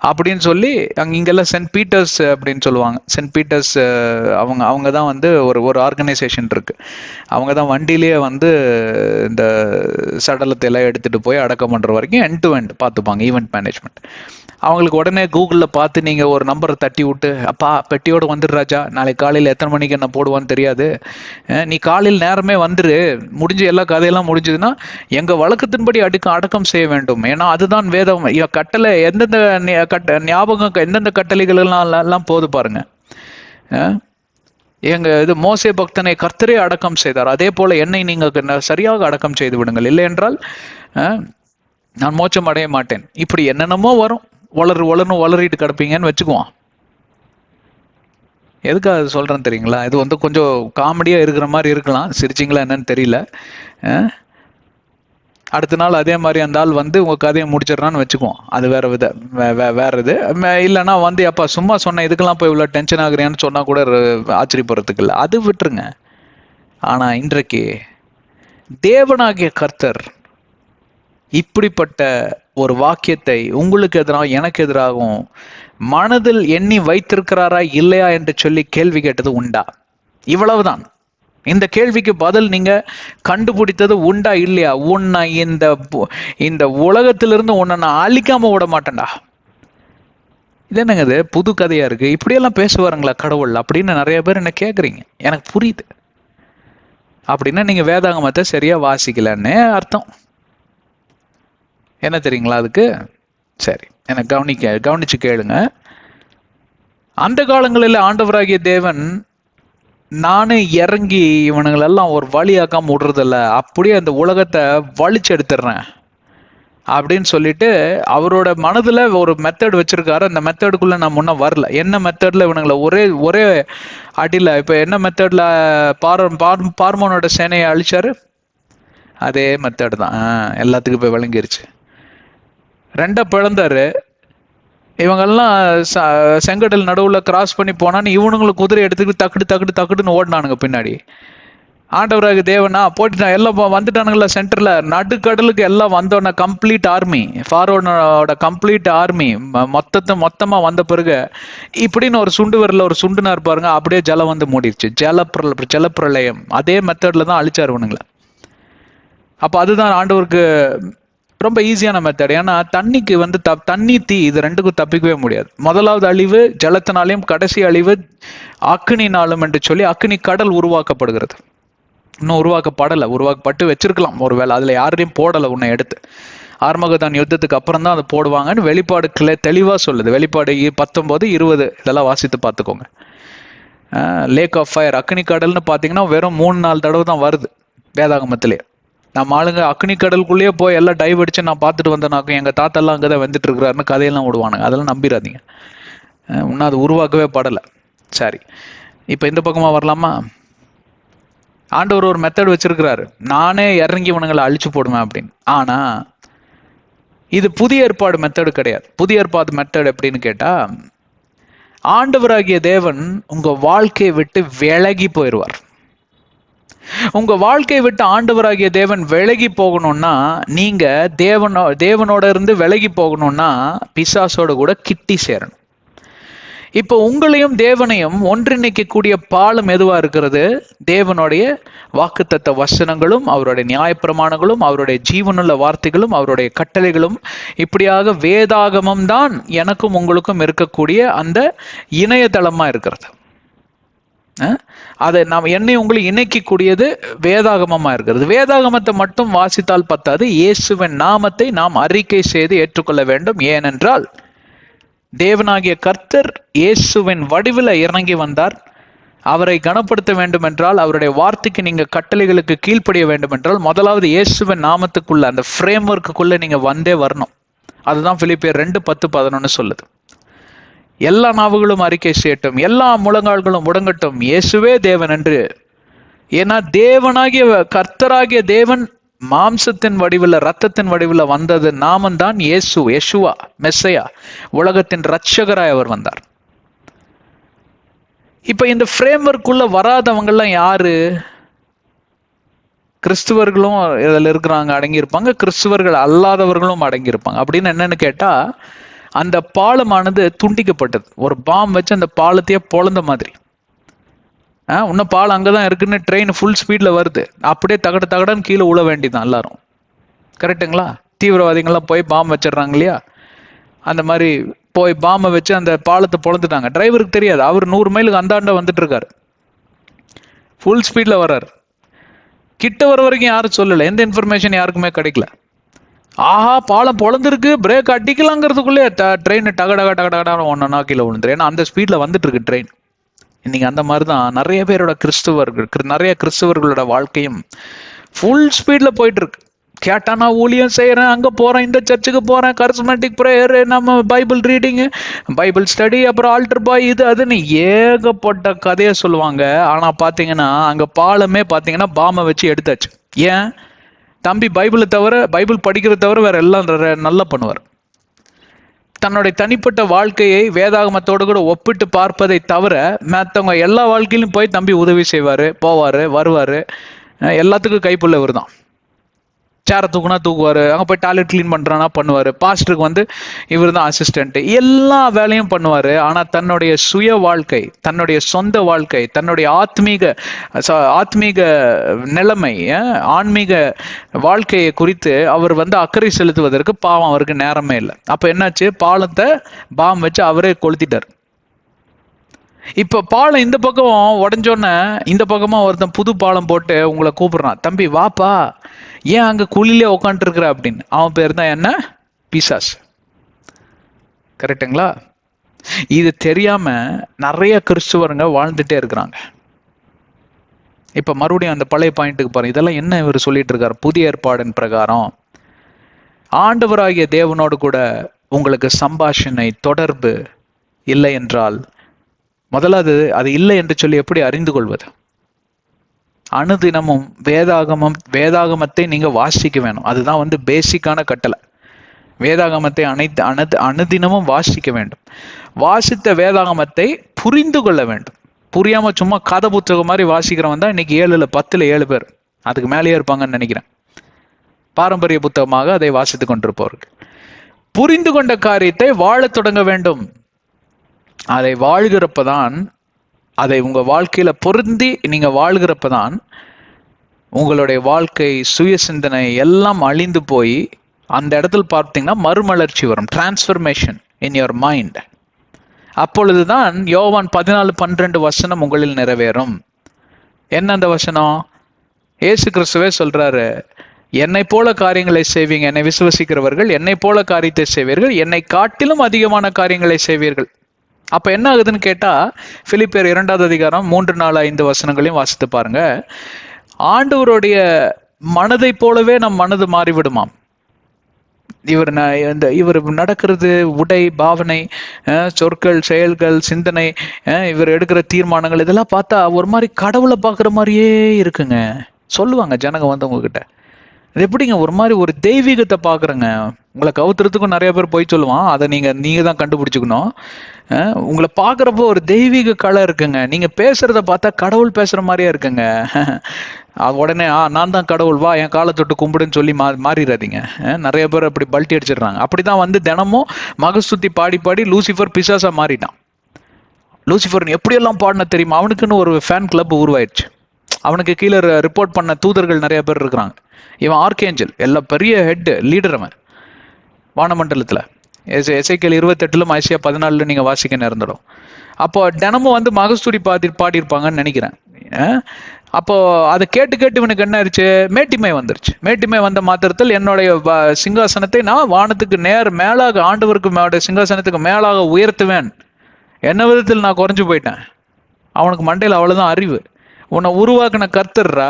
அப்படின்னு சொல்லி, இங்கெல்லாம் சென்ட் பீட்டர்ஸ் அப்படின்னு சொல்லுவாங்க. சென்ட் பீட்டர்ஸ் அவங்க தான் வந்து ஒரு ஆர்கனைசேஷன் இருக்கு. அவங்க தான் வண்டியிலேயே வந்து இந்த சடலத்தை எல்லாம் எடுத்துட்டு போய் அடக்கம் பண்ற வரைக்கும் எண்ட் டு எண்ட் பார்த்துப்பாங்க, ஈவெண்ட் மேனேஜ்மெண்ட். அவங்களுக்கு உடனே கூகுளில் பார்த்து நீங்கள் ஒரு நம்பரை தட்டி விட்டு, அப்பா பெட்டியோடு வந்துடு ராஜா, நாளைக்கு காலையில் எத்தனை மணிக்கு என்ன போடுவான்னு தெரியாது, நீ காலையில் நேரமே வந்துரு, முடிஞ்சு எல்லா கதையெல்லாம் முடிஞ்சதுன்னா எங்கள் வழக்கத்தின்படி அடக்கம் செய்ய வேண்டும். ஏன்னா அதுதான் வேதம். கட்டளை எந்தெந்த ஞாபகம், எந்தெந்த கட்டளைகள் எல்லாம் போது பாருங்க. இது மோசே பக்தனை கர்த்தரே அடக்கம் செய்தார், அதே போல என்னை நீங்க சரியாக அடக்கம் செய்து விடுங்கள், இல்லை என்றால் நான் மோட்சம் அடைய மாட்டேன். இப்படி என்னென்னமோ வரும், வளரிட்டு கிடப்பீங்கன்னு வச்சுக்குவோம். எதுக்காக அது சொல்றேன்னு தெரியுங்களா? இது வந்து கொஞ்சம் காமெடியா இருக்கிற மாதிரி இருக்கலாம், சிரிச்சிங்களா என்னன்னு தெரியல. அடுத்த நாள் அதே மாதிரி அந்த ஆள் வந்து உங்க கதையை முடிச்சிடறான்னு வச்சுக்குவோம், அது வேற இது. இல்லைன்னா வந்து அப்பா சும்மா சொன்ன இதுக்கெல்லாம் போய் இவ்வளோ டென்ஷன் ஆகுறியான்னு சொன்னா கூட ஆச்சரியப்படுறதுக்கு இல்லை, அது விட்டுருங்க. ஆனா இன்றைக்கு தேவனாகிய கர்த்தர் இப்படிப்பட்ட ஒரு வாக்கியத்தை உங்களுக்கு எதிராக எனக்கு எதிராகவும் மனதில் எண்ணி வைத்திருக்கிறாரா இல்லையா என்று சொல்லி கேள்வி கேட்டது உண்டா? இவ்வளவுதான். இந்த கேள்விக்கு பதில் நீங்க கண்டுபிடித்தது உண்டா இல்லையா? உன்னை இந்த உலகத்திலிருந்து உன்னை நான் அழிக்காம விட மாட்டேன்டா. இது என்னங்க இது புது கதையா இருக்கு, இப்படியெல்லாம் பேசுவாருங்களா கடவுள் அப்படின்னு நிறைய பேர் என்ன கேட்குறீங்க. எனக்கு புரியுது. அப்படின்னா நீங்க வேதாகமத்தை சரியா வாசிக்கலன்னு அர்த்தம். என்ன தெரியுங்களா அதுக்கு? சரி, எனக்கு கவனிச்சு கேளுங்க. அந்த காலங்களில் ஆண்டவராகிய தேவன், நானே இறங்கி இவனுங்களெல்லாம் ஒரு வழியாக்காம விடுறதில்ல, அப்படியே அந்த உலகத்தை வலிச்சு எடுத்துடுறேன் அப்படின்னு சொல்லிட்டு அவரோட மனதுல ஒரு மெத்தட் வச்சிருக்காரு. அந்த மெத்தடுக்குள்ள நான் முன்ன வரல. என்ன மெத்தட்ல இவனுங்களை ஒரே அடியில, இப்ப என்ன மெத்தட்ல பார்மோனோட சேனையை அழிச்சாரு, அதே மெத்தட் தான். எல்லாத்துக்கும் போய் விளங்கிருச்சு. ரெண்டா பிளந்தாரு. இவங்கெல்லாம் செங்கடல் நடுவுல கிராஸ் பண்ணி போனான்னு இவனுங்களை குதிரை எடுத்துக்கிட்டு தக்குடுன்னு ஓடினானுங்க பின்னாடி. ஆண்டவராக தேவனா போட்டுட்டான், எல்லாம் வந்துட்டானுங்களா சென்டர்ல, நடுக்கடலுக்கு எல்லாம் வந்தோன்னா கம்ப்ளீட் ஆர்மி, ஃபாரோனோட கம்ப்ளீட் ஆர்மி மொத்தமா வந்த பிறகு இப்படின்னு ஒரு சுண்டு வரல ஒரு சுண்டுனா இருப்பாருங்க, அப்படியே ஜலம் வந்து மூடிடுச்சு. ஜலப்பிரளயம் அதே மெத்தட்ல தான் அழிச்சாருவனுங்களா. அப்ப அதுதான் ஆண்டவருக்கு ரொம்ப ஈஸியான மெத்தட். ஏன்னா தண்ணிக்கு வந்து தண்ணி தீ இது ரெண்டுக்கும் தப்பிக்கவே முடியாது. முதலாவது அழிவு ஜலத்தினாலையும், கடைசி அழிவு அக்னினாலும் என்று சொல்லி அக்னி கடல் உருவாக்கப்படுகிறது. இன்னும் உருவாக்கப்பட்டு வச்சிருக்கலாம் ஒருவேளை, அதுல யாரையும் போடலை உன்னை எடுத்து. ஆர்மகதான் யுத்தத்துக்கு அப்புறம் தான் அதை போடுவாங்கன்னு வெளிப்பாடு தெளிவா சொல்லுது. வெளிப்பாடு 19, 20 இதெல்லாம் வாசித்து பார்த்துக்கோங்க. லேக் ஆஃப் ஃபயர் அக்னி கடல்னு பார்த்தீங்கன்னா வெறும் 3-4 தடவை தான் வருது வேதாகமத்திலே. நம்ம ஆளுங்க அக்னி கடலுக்குள்ளேயே போய் எல்லாம் டைவ் அடிச்சு நான் பார்த்துட்டு வந்தேனாக்கும், எங்க தாத்தெல்லாம் அங்கதான் வந்துட்டு இருக்கிறாருன்னு கதையெல்லாம் விடுவானுங்க. அதெல்லாம் நம்பிடாதீங்க. இன்னும் அது உருவாக்கவே படலை. சரி, இப்ப இந்த பக்கமா வரலாமா? ஆண்டவர் ஒரு மெத்தட் வச்சிருக்கிறாரு, நானே இறங்கி இவனுங்களை அழிச்சு போடுவேன் அப்படின்னு. ஆனா இது புதிய ஏற்பாடு மெத்தடு கிடையாது. புதிய ஏற்பாடு மெத்தட் எப்படின்னு கேட்டா, ஆண்டவராகிய தேவன் உங்க வாழ்க்கையை விட்டு விலகி போயிடுவார். உங்க வாழ்க்கையை விட்டு ஆண்டவராகிய தேவன் விலகி போகணும்னா, நீங்க தேவனோட இருந்து விலகி போகணும்னா பிசாசோட கூட கிட்டி சேரணும். இப்போ உங்களையும் தேவனையும் ஒன்றிணைக்கக்கூடிய பாலம் எதுவா இருக்கிறது? தேவனுடைய வாக்குத்தத்த வசனங்களும், அவருடைய நியாயப்பிரமாணங்களும், அவருடைய ஜீவனுள்ள வார்த்தைகளும், அவருடைய கட்டளைகளும், இப்படியாக வேதாகமம் தான் எனக்கும் உங்களுக்கும் இருக்கக்கூடிய அந்த இணையதளமா இருக்கிறது. அதை நாம் என்னை உங்களை இணைக்கக்கூடியது வேதாகமமா இருக்கிறது. வேதாகமத்தை மட்டும் வாசித்தால் பத்தாது, இயேசுவின் நாமத்தை நாம் அறிக்கை செய்து ஏற்றுக்கொள்ள வேண்டும். ஏனென்றால் தேவனாகிய கர்த்தர் இயேசுவின் வடிவில் இறங்கி வந்தார். அவரை கனப்படுத்த வேண்டும் என்றால், அவருடைய வார்த்தைக்கு நீங்க கட்டளைகளுக்கு கீழ்ப்படிய வேண்டும் என்றால், முதலாவது இயேசுவின் நாமத்துக்குள்ள அந்த ஃப்ரேம் ஒர்க்குள்ள நீங்க வந்தே வரணும். அதுதான் பிலிப்பியர் 2:10-11 சொல்லுது. எல்லா நாவுகளும் அறிக்கை செய்யட்டும், எல்லா முழங்கால்களும் முடங்கட்டும், இயேசுவே தேவன் என்று. ஏன்னா தேவனாகிய கர்த்தராகிய தேவன் மாம்சத்தின் வடிவில், ரத்தத்தின் வடிவில் வந்தது நாமந்தான் யேசுவா, மெஸ்ஸையா, உலகத்தின் இரட்சகராய் அவர் வந்தார். இப்ப இந்த ஃப்ரேம் ஒர்க்குள்ள வராதவங்கெல்லாம் யாரு? கிறிஸ்துவர்களும் இதில் இருக்கிறாங்க, அடங்கியிருப்பாங்க. கிறிஸ்துவர்கள் அல்லாதவர்களும் அடங்கியிருப்பாங்க. அப்படின்னு என்னன்னு கேட்டா, அந்த பாலமானது துண்டிக்கப்பட்டது. ஒரு பாம் வச்சு அந்த பாலத்தையே பொழந்த மாதிரி. இன்னும் பாலம் அங்கதான் இருக்குன்னு ட்ரெயின் ஃபுல் ஸ்பீட்ல வருது, அப்படியே தகடன்னு கீழே உழ வேண்டியதான் எல்லாரும். கரெக்டுங்களா? தீவிரவாதிகள்லாம் போய் பாம் வச்சிடறாங்க இல்லையா? அந்த மாதிரி போய் பாம்பை வச்சு அந்த பாலத்தை பொழந்துட்டாங்க. டிரைவருக்கு தெரியாது, அவர் 100 மைலுக்கு அந்தாண்ட வந்துட்டு இருக்காரு, ஃபுல் ஸ்பீட்ல வர்றாரு. கிட்ட வர வரைக்கும் யாரும் சொல்லலை, எந்த இன்ஃபர்மேஷன் யாருக்குமே கிடைக்கல. ஆஹா, பாலம் பொழந்திருக்கு, பிரேக் அடிக்கலாங்கிறதுக்குள்ளே ட்ரெயின் டகடகா ஒன்னா கீழே விழுந்துரு. ஏன்னா அந்த ஸ்பீட்ல வந்துட்டு இருக்கு ட்ரெயின். இன்னைக்கு அந்த மாதிரிதான் நிறைய பேரோட கிறிஸ்தவர்களோட வாழ்க்கையும் ஃபுல் ஸ்பீட்ல போயிட்டு இருக்கு. கேட்டா நான் ஊழியம் செய்யறேன், அங்க போறேன், இந்த சர்ச்சுக்கு போறேன், கரிஸ்மேட்டிக் பிரேயர், நம்ம பைபிள் ரீடிங், பைபிள் ஸ்டடி, அப்புறம் ஆல்டர் பாய், இது அதுன்னு ஏகப்பட்ட கதையை சொல்லுவாங்க. ஆனா பாத்தீங்கன்னா அங்க பாலமே பாத்தீங்கன்னா பாமை வச்சு எடுத்தாச்சு. ஏன்? தம்பி பைபிள் படிக்கிறத தவிர வேற எல்லாம் நல்லா பண்ணுவார். தன்னுடைய தனிப்பட்ட வாழ்க்கையை வேதாகமத்தோடு கூட ஒப்பிட்டு பார்ப்பதை தவிர மற்றவங்க எல்லா வாழ்க்கையிலும் போய் தம்பி உதவி செய்வாரு, போவாரு, வருவாரு. எல்லாத்துக்கும் கைப்புள்ள இவர் தான். சேரை தூக்குனா தூக்குவாரு, அங்கே போய் டாய்லெட் கிளீன் பண்றானா பண்ணுவாரு, பாஸ்டருக்கு வந்து இவர் தான் அசிஸ்டன்ட், எல்லா வேலையும் பண்ணுவாரு. ஆனா தன்னுடைய சுய வாழ்க்கை, தன்னுடைய சொந்த வாழ்க்கை, தன்னுடைய ஆத்மீக நிலைமை, ஆன்மீக வாழ்க்கையை குறித்து அவர் வந்து அக்கறை செலுத்துவதற்கு பாவம் அவருக்கு நேரமே இல்லை. அப்ப என்னாச்சு? பாலத்தை பாம் வச்சு அவரே கொளுத்திட்டார். இப்ப பாலம் இந்த பக்கம் உடஞ்சோன்னு இந்த பக்கமா ஒருத்தன் புது பாலம் போட்டு உங்களை கூப்பிடுறான், தம்பி வாப்பா, ஏன் அங்க குழிலே உட்காந்துட்டு இருக்கிற அப்படின்னு. அவன் பேர் தான் என்ன? பிசாஸ். கரெக்டுங்களா? இது தெரியாம நிறைய கிறிஸ்துவருங்க வாழ்ந்துட்டே இருக்கிறாங்க. இப்ப மறுபடியும் அந்த பழைய பாயிண்ட்டுக்கு பாருங்க, இதெல்லாம் என்ன இவர் சொல்லிட்டு இருக்காரு? புதிய ஏற்பாடின் பிரகாரம் ஆண்டவராகிய தேவனோடு கூட உங்களுக்கு சம்பாஷணை, தொடர்பு இல்லை என்றால், முதலாவது அது இல்லை என்று சொல்லி எப்படி அறிந்து கொள்வது? அனுதினமும் வேதாகமத்தை நீங்க வாசிக்க வேணும். அதுதான் வந்து பேசிக்கான கட்டளை. வேதாகமத்தை அனுதினமும் வாசிக்க வேண்டும். வாசித்த வேதாகமத்தை புரிந்து கொள்ள வேண்டும். புரியாம சும்மா கதை புத்தகம் மாதிரி வாசிக்கிறவன் தான் இன்னைக்கு 7ல் 10ல் 7 பேர், அதுக்கு மேலேயே இருப்பாங்கன்னு நினைக்கிறேன். பாரம்பரிய புத்தகமாக அதை வாசித்துக் கொண்டிருப்பவர்கள். புரிந்து கொண்ட காரியத்தை வாழத் தொடங்க வேண்டும். அதை வாழ்கிறப்பதான், அதை உங்க வாழ்க்கையில பொருந்தி நீங்க வாழ்கிறப்பதான் உங்களுடைய வாழ்க்கை, சுய சிந்தனை எல்லாம் அழிந்து போய் அந்த இடத்துல பார்த்தீங்கன்னா மறுமலர்ச்சி வரும், டிரான்ஸ்ஃபர்மேஷன் இன் யுவர் மைண்ட். அப்பொழுதுதான் யோவான் 14:12 உங்களில் நிறைவேறும். என்ன அந்த வசனம்? இயேசு கிறிஸ்துவே சொல்றாரு, என்னை போல காரியங்களை செய்வீங்க, என்னை விசுவசிக்கிறவர்கள் என்னை போல காரியத்தை செய்வீர்கள், என்னை காட்டிலும் அதிகமான காரியங்களை செய்வீர்கள். அப்ப என்ன ஆகுதுன்னு கேட்டா, பிலிப்பியர் 2வது அதிகாரம் 3, 4, 5 வசனங்களையும் வாசித்து பாருங்க. ஆண்டவருடைய மனதை போலவே நம் மனது மாறிவிடுமாம். இவர் நடக்கிறது, உடை, பாவனை, சொற்கள், செயல்கள், சிந்தனை, இவர் எடுக்கிற தீர்மானங்கள், இதெல்லாம் பார்த்தா ஒரு மாதிரி கடவுளை பார்க்குற மாதிரியே இருக்குங்க சொல்லுவாங்க ஜனங்க வந்து உங்ககிட்ட. இது எப்படிங்க ஒரு மாதிரி ஒரு தெய்வீகத்தை பார்க்குறேங்க. உங்களை கவுத்துறதுக்கும் நிறைய பேர் போய் சொல்லுவான், அதை நீங்க தான் கண்டுபிடிச்சிக்கணும். உங்களை பார்க்குறப்போ ஒரு தெய்வீக கலை இருக்குங்க, நீங்க பேசுறத பார்த்தா கடவுள் பேசுற மாதிரியே இருக்குங்க. உடனே நான் தான் கடவுள், வா என் காலை தொட்டு கும்பிடுன்னு சொல்லி மாறிடாதீங்க. நிறைய பேர் அப்படி பல்ட்டி அடிச்சிடுறாங்க. அப்படிதான் வந்து தினமும் மகஸ்துதி பாடி பாடி லூசிஃபர் பிசாசா மாறிட்டான். லூசிஃபர் எப்படியெல்லாம் பாடின தெரியுமா? அவனுக்குன்னு ஒரு ஃபேன் கிளப் உருவாயிடுச்சு. அவனுக்கு கீழே ரிப்போர்ட் பண்ண தூதர்கள் நிறைய பேர் இருக்கிறாங்க. இவன் ஆர்கேஞ்சல், எல்லாம் பெரிய ஹெட் லீடர் அவன் வானமண்டலத்துல. எசேக்கியேல் 28லும் ஐசியா 14 நீங்க வாசிக்க நேர்ந்துடும். அப்போ தினமும் வந்து மகஸ்துதி பாடியிருப்பாங்கன்னு நினைக்கிறேன். அப்போ அதை கேட்டு கேட்டு இவனுக்கு என்ன ஆயிடுச்சு? மேட்டிமை வந்துருச்சு. மேட்டிமை வந்த மாத்திரத்தில் என்னுடைய சிங்காசனத்தை நான் வானத்துக்கு மேலாக, ஆண்டவருக்கு சிங்காசனத்துக்கு மேலாக உயர்த்துவேன். என்ன விதத்தில் நான் குறைஞ்சு போயிட்டேன்? அவனுக்கு மண்டையில் அவ்வளவுதான் அறிவு. உன்னை உருவாக்கின கர்த்தர்ரா,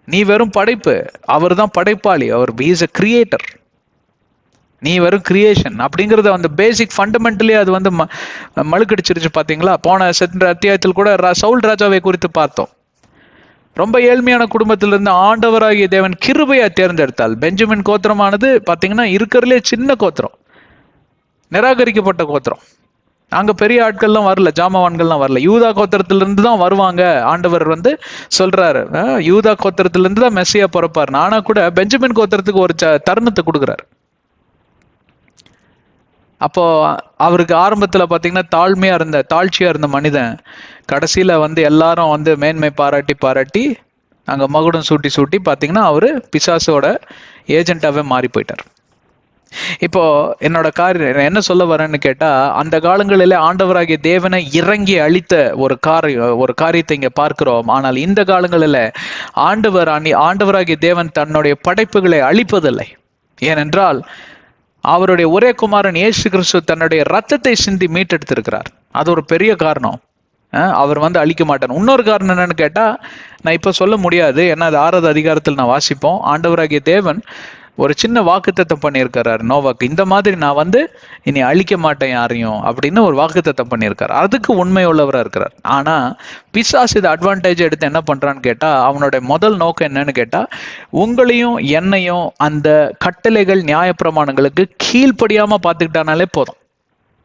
நீ வெறும் படைப்பு, அவர் தான் படைப்பாளி, அவர் இஸ் எ கிரியேட்டர், நீ வெறும் கிரியேஷன். அப்படிங்கிறது அந்த பேசிக் ஃபண்டமெண்டலி அது வந்து மழுக்கடிச்சிருச்சு. பாத்தீங்களா? போன அத்தியாயத்தில் கூட சவுல் ராஜாவை குறித்து பார்த்தோம். ரொம்ப ஏழ்மையான குடும்பத்திலிருந்து ஆண்டவராகிய தேவன் கிருபையா தேர்ந்தெடுத்தால். பெஞ்சமின் கோத்திரமானது பாத்தீங்கன்னா இருக்கிறதுலே சின்ன கோத்திரம், நிராகரிக்கப்பட்ட கோத்திரம். அங்க பெரிய ஆட்கள்லாம் வரல, ஜாமவான்கள்லாம் வரல. யூதா கோத்திரத்திலிருந்து தான் வருவாங்க. ஆண்டவர் வந்து சொல்றாரு, யூதா கோத்திரத்திலிருந்து தான் மெஸ்ஸியா பிறப்பாரு. ஆனா கூட பெஞ்சமின் கோத்திரத்துக்கு ஒரு தருணத்தை கொடுக்குறாரு. அப்போ அவருக்கு ஆரம்பத்துல பாத்தீங்கன்னா தாழ்ச்சியா இருந்த மனிதன் கடைசியில வந்து எல்லாரும் வந்து மேன்மை பாராட்டி அங்க மகுடம் சூட்டி பாத்தீங்கன்னா அவரு பிசாசோட ஏஜென்ட்டாவே மாறி போயிட்டார். இப்போ என்னோட என்ன சொல்ல வரேன்னு கேட்டா, அந்த காலங்களில ஆண்டவராகிய தேவனை இறங்கி அழித்த ஒரு காரியத்தை இங்க பார்க்கிறோம். ஆனால் இந்த காலங்களில ஆண்டவராகிய தேவன் தன்னுடைய படைப்புகளை அழிப்பதில்லை. ஏனென்றால் அவருடைய ஒரே குமாரன் இயேசு கிறிஸ்து தன்னுடைய ரத்தத்தை சிந்தி மீட்டெடுத்திருக்கிறார். அது ஒரு பெரிய காரணம். அவர் வந்து அழிக்க மாட்டார். இன்னொரு காரணம் என்னன்னு கேட்டா, நான் இப்ப சொல்ல முடியாது, ஏன்னா அது 6வது அதிகாரத்தில் நான் வாசிப்போம். ஆண்டவராகிய தேவன் ஒரு சின்ன வாக்குத்தத்தம் பண்ணியிருக்கிறார் நோவாக்கு. இந்த மாதிரி நான் வந்து இனி அழிக்க மாட்டேன் யாரையும் அப்படின்னு ஒரு வாக்குத்தத்தம் பண்ணியிருக்காரு. அதுக்கு உண்மை உள்ளவராக இருக்கிறார். ஆனா பிசாசு இது அட்வான்டேஜ் எடுத்து என்ன பண்றான்னு கேட்டா, அவனுடைய முதல் நோக்கம் என்னன்னு கேட்டா, உங்களையும் என்னையும் அந்த கட்டளைகள் நியாயப்பிரமாணங்களுக்கு கீழ்ப்படியாம பார்த்துக்கிட்டானாலே போதும்.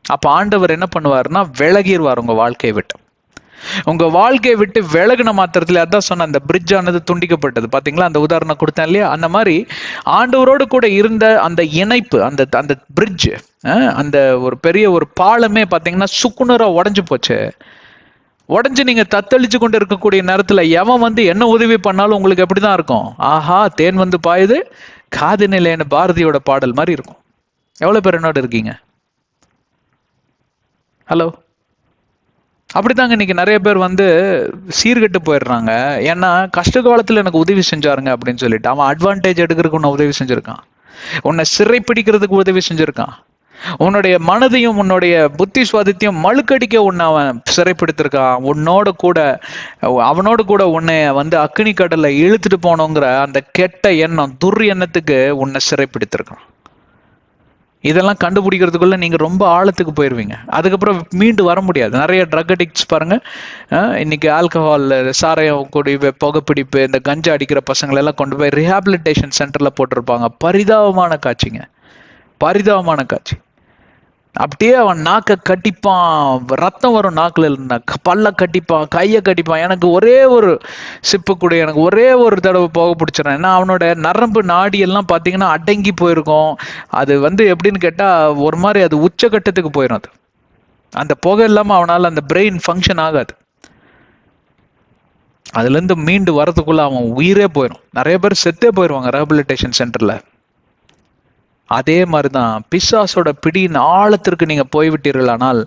அப்ப ஆண்டவர் என்ன பண்ணுவாருன்னா, விலகிடுவார் உங்க வாழ்க்கையை விட்டு. உங்க வாழ்க்கையை விட்டு விலகின மாத்திரத்துல, அதான் சொன்ன அந்த பிரிட்ஜ் ஆனது துண்டிக்கப்பட்டது. பாத்தீங்களா? அந்த உதாரணம் கொடுத்தேன் இல்லையா? அந்த மாதிரி ஆண்டவரோடு கூட இருந்த அந்த இணைப்பு, அந்த பிரிட்ஜ், அந்த ஒரு பெரிய ஒரு பாலமே பாத்தீங்கன்னா சுக்குநூறா உடஞ்சு போச்சு. உடஞ்சு நீங்க தத்தளிச்சு கொண்டு இருக்கக்கூடிய நேரத்துல எவன் வந்து என்ன உதவி பண்ணாலும் உங்களுக்கு எப்படிதான் இருக்கும்? ஆஹா, தேன் வந்து பாயுது காது நிலைன்னு பாரதியோட பாடல் மாதிரி இருக்கும். எவ்வளவு பேர் என்னோட இருக்கீங்க? ஹலோ? அப்படித்தாங்க இன்னைக்கு நிறைய பேர் வந்து சீர்கெட்டு போயிடுறாங்க. ஏன்னா கஷ்ட காலத்துல எனக்கு உதவி செஞ்சாருங்க அப்படின்னு சொல்லிட்டு அவன் அட்வான்டேஜ் எடுக்கிறதுக்கு உன்னை உதவி செஞ்சிருக்கான், உன்னை சிறை பிடிக்கிறதுக்கு உதவி செஞ்சிருக்கான், உன்னுடைய மனதையும் உன்னுடைய புத்தி சுவாதத்தையும் மழுக்கடிக்க உன்னை அவன் சிறைப்பிடித்திருக்கான். அவனோடு கூட உன்னை வந்து அக்னி கடல்ல இழுத்துட்டு போனோங்கிற அந்த கெட்ட எண்ணம், எண்ணத்துக்கு உன்னை சிறைப்பிடித்திருக்கான். இதெல்லாம் கண்டுபிடிக்கிறதுக்குள்ள நீங்க ரொம்ப ஆழத்துக்கு போயிருவீங்க. அதுக்கப்புறம் மீண்டு வர முடியாது. நிறைய ட்ரக் அடிக்ட்ஸ் பாருங்க, இன்னைக்கு ஆல்கஹால், சாராயம், குடி, புகைப்பிடிப்பு, இந்த கஞ்சா அடிக்கிற பசங்களை எல்லாம் கொண்டு போய் ரீஹாபிலிட்டேஷன் சென்டர்ல போட்டிருப்பாங்க. பரிதாபமான காட்சிங்க, பரிதாபமான காட்சி. அப்படியே அவன் நாக்க கட்டிப்பான், ரத்தம் வரும் நாக்குல இருந்தா, பல்ல கட்டிப்பான், கையை கட்டிப்பான். எனக்கு ஒரே ஒரு சிப்பு கூட, எனக்கு ஒரே ஒரு தடவை போக பிடிச்சிடறேன். ஏன்னா அவனோட நரம்பு நாடி எல்லாம் பார்த்தீங்கன்னா அடங்கி போயிருக்கும். அது எப்படின்னு கேட்டா ஒரு மாதிரி அது உச்சகட்டத்துக்கு போயிடும். அது அந்த புகை இல்லாம அவனால அந்த பிரெயின் ஃபங்க்ஷன் ஆகாது. அதுல இருந்து மீண்டு வரதுக்குள்ள அவன் உயிரே போயிடும். நிறைய பேர் செத்தே போயிடுவாங்க ரீஹபிலிட்டேஷன் சென்டர்ல. அதே மாதிரிதான் பிசாசோட பிடியின் ஆழத்திற்கு நீங்க போய்விட்டீர்களானால்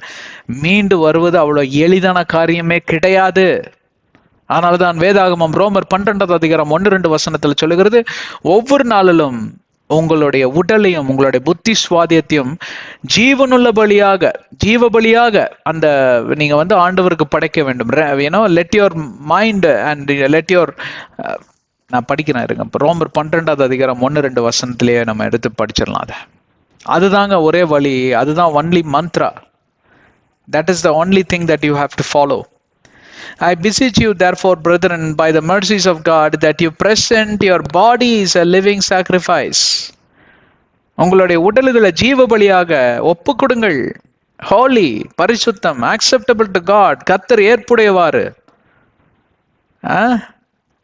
மீண்டு வருவது அவ்வளவு எளிதான காரியமே கிடையாது. அதனாலதான் வேதாகமம் ரோமர் 12 அதிகாரம் 1-2 வசனத்துல சொல்லுகிறது, ஒவ்வொரு நாளிலும் உங்களுடைய உடலையும் உங்களுடைய புத்தி சுவாதியத்தையும் ஜீவனுள்ள பலியாக, ஜீவ பலியாக அந்த நீங்க ஆண்டவருக்கு படைக்க வேண்டும். Let your mind and let your, நான் படிக்கிறேன் இருங்க. இப்போ ரோமர் 12 அதிகாரம் 1-2 வசனத்திலேயே நம்ம எடுத்து படிச்சிடலாம். அதுதாங்க ஒரே வழி. அதுதான் only Mantra. That is the only thing that you have to follow. I beseech you therefore, brethren, by the mercies of God, that you present your bodies a living sacrifice. உங்களுடைய உடல்களை ஜீவ பலியாக ஒப்பு கொடுங்கள். ஹோலி, பரிசுத்தம், acceptable to God, கர்த்தர் ஏற்புடையவாறு,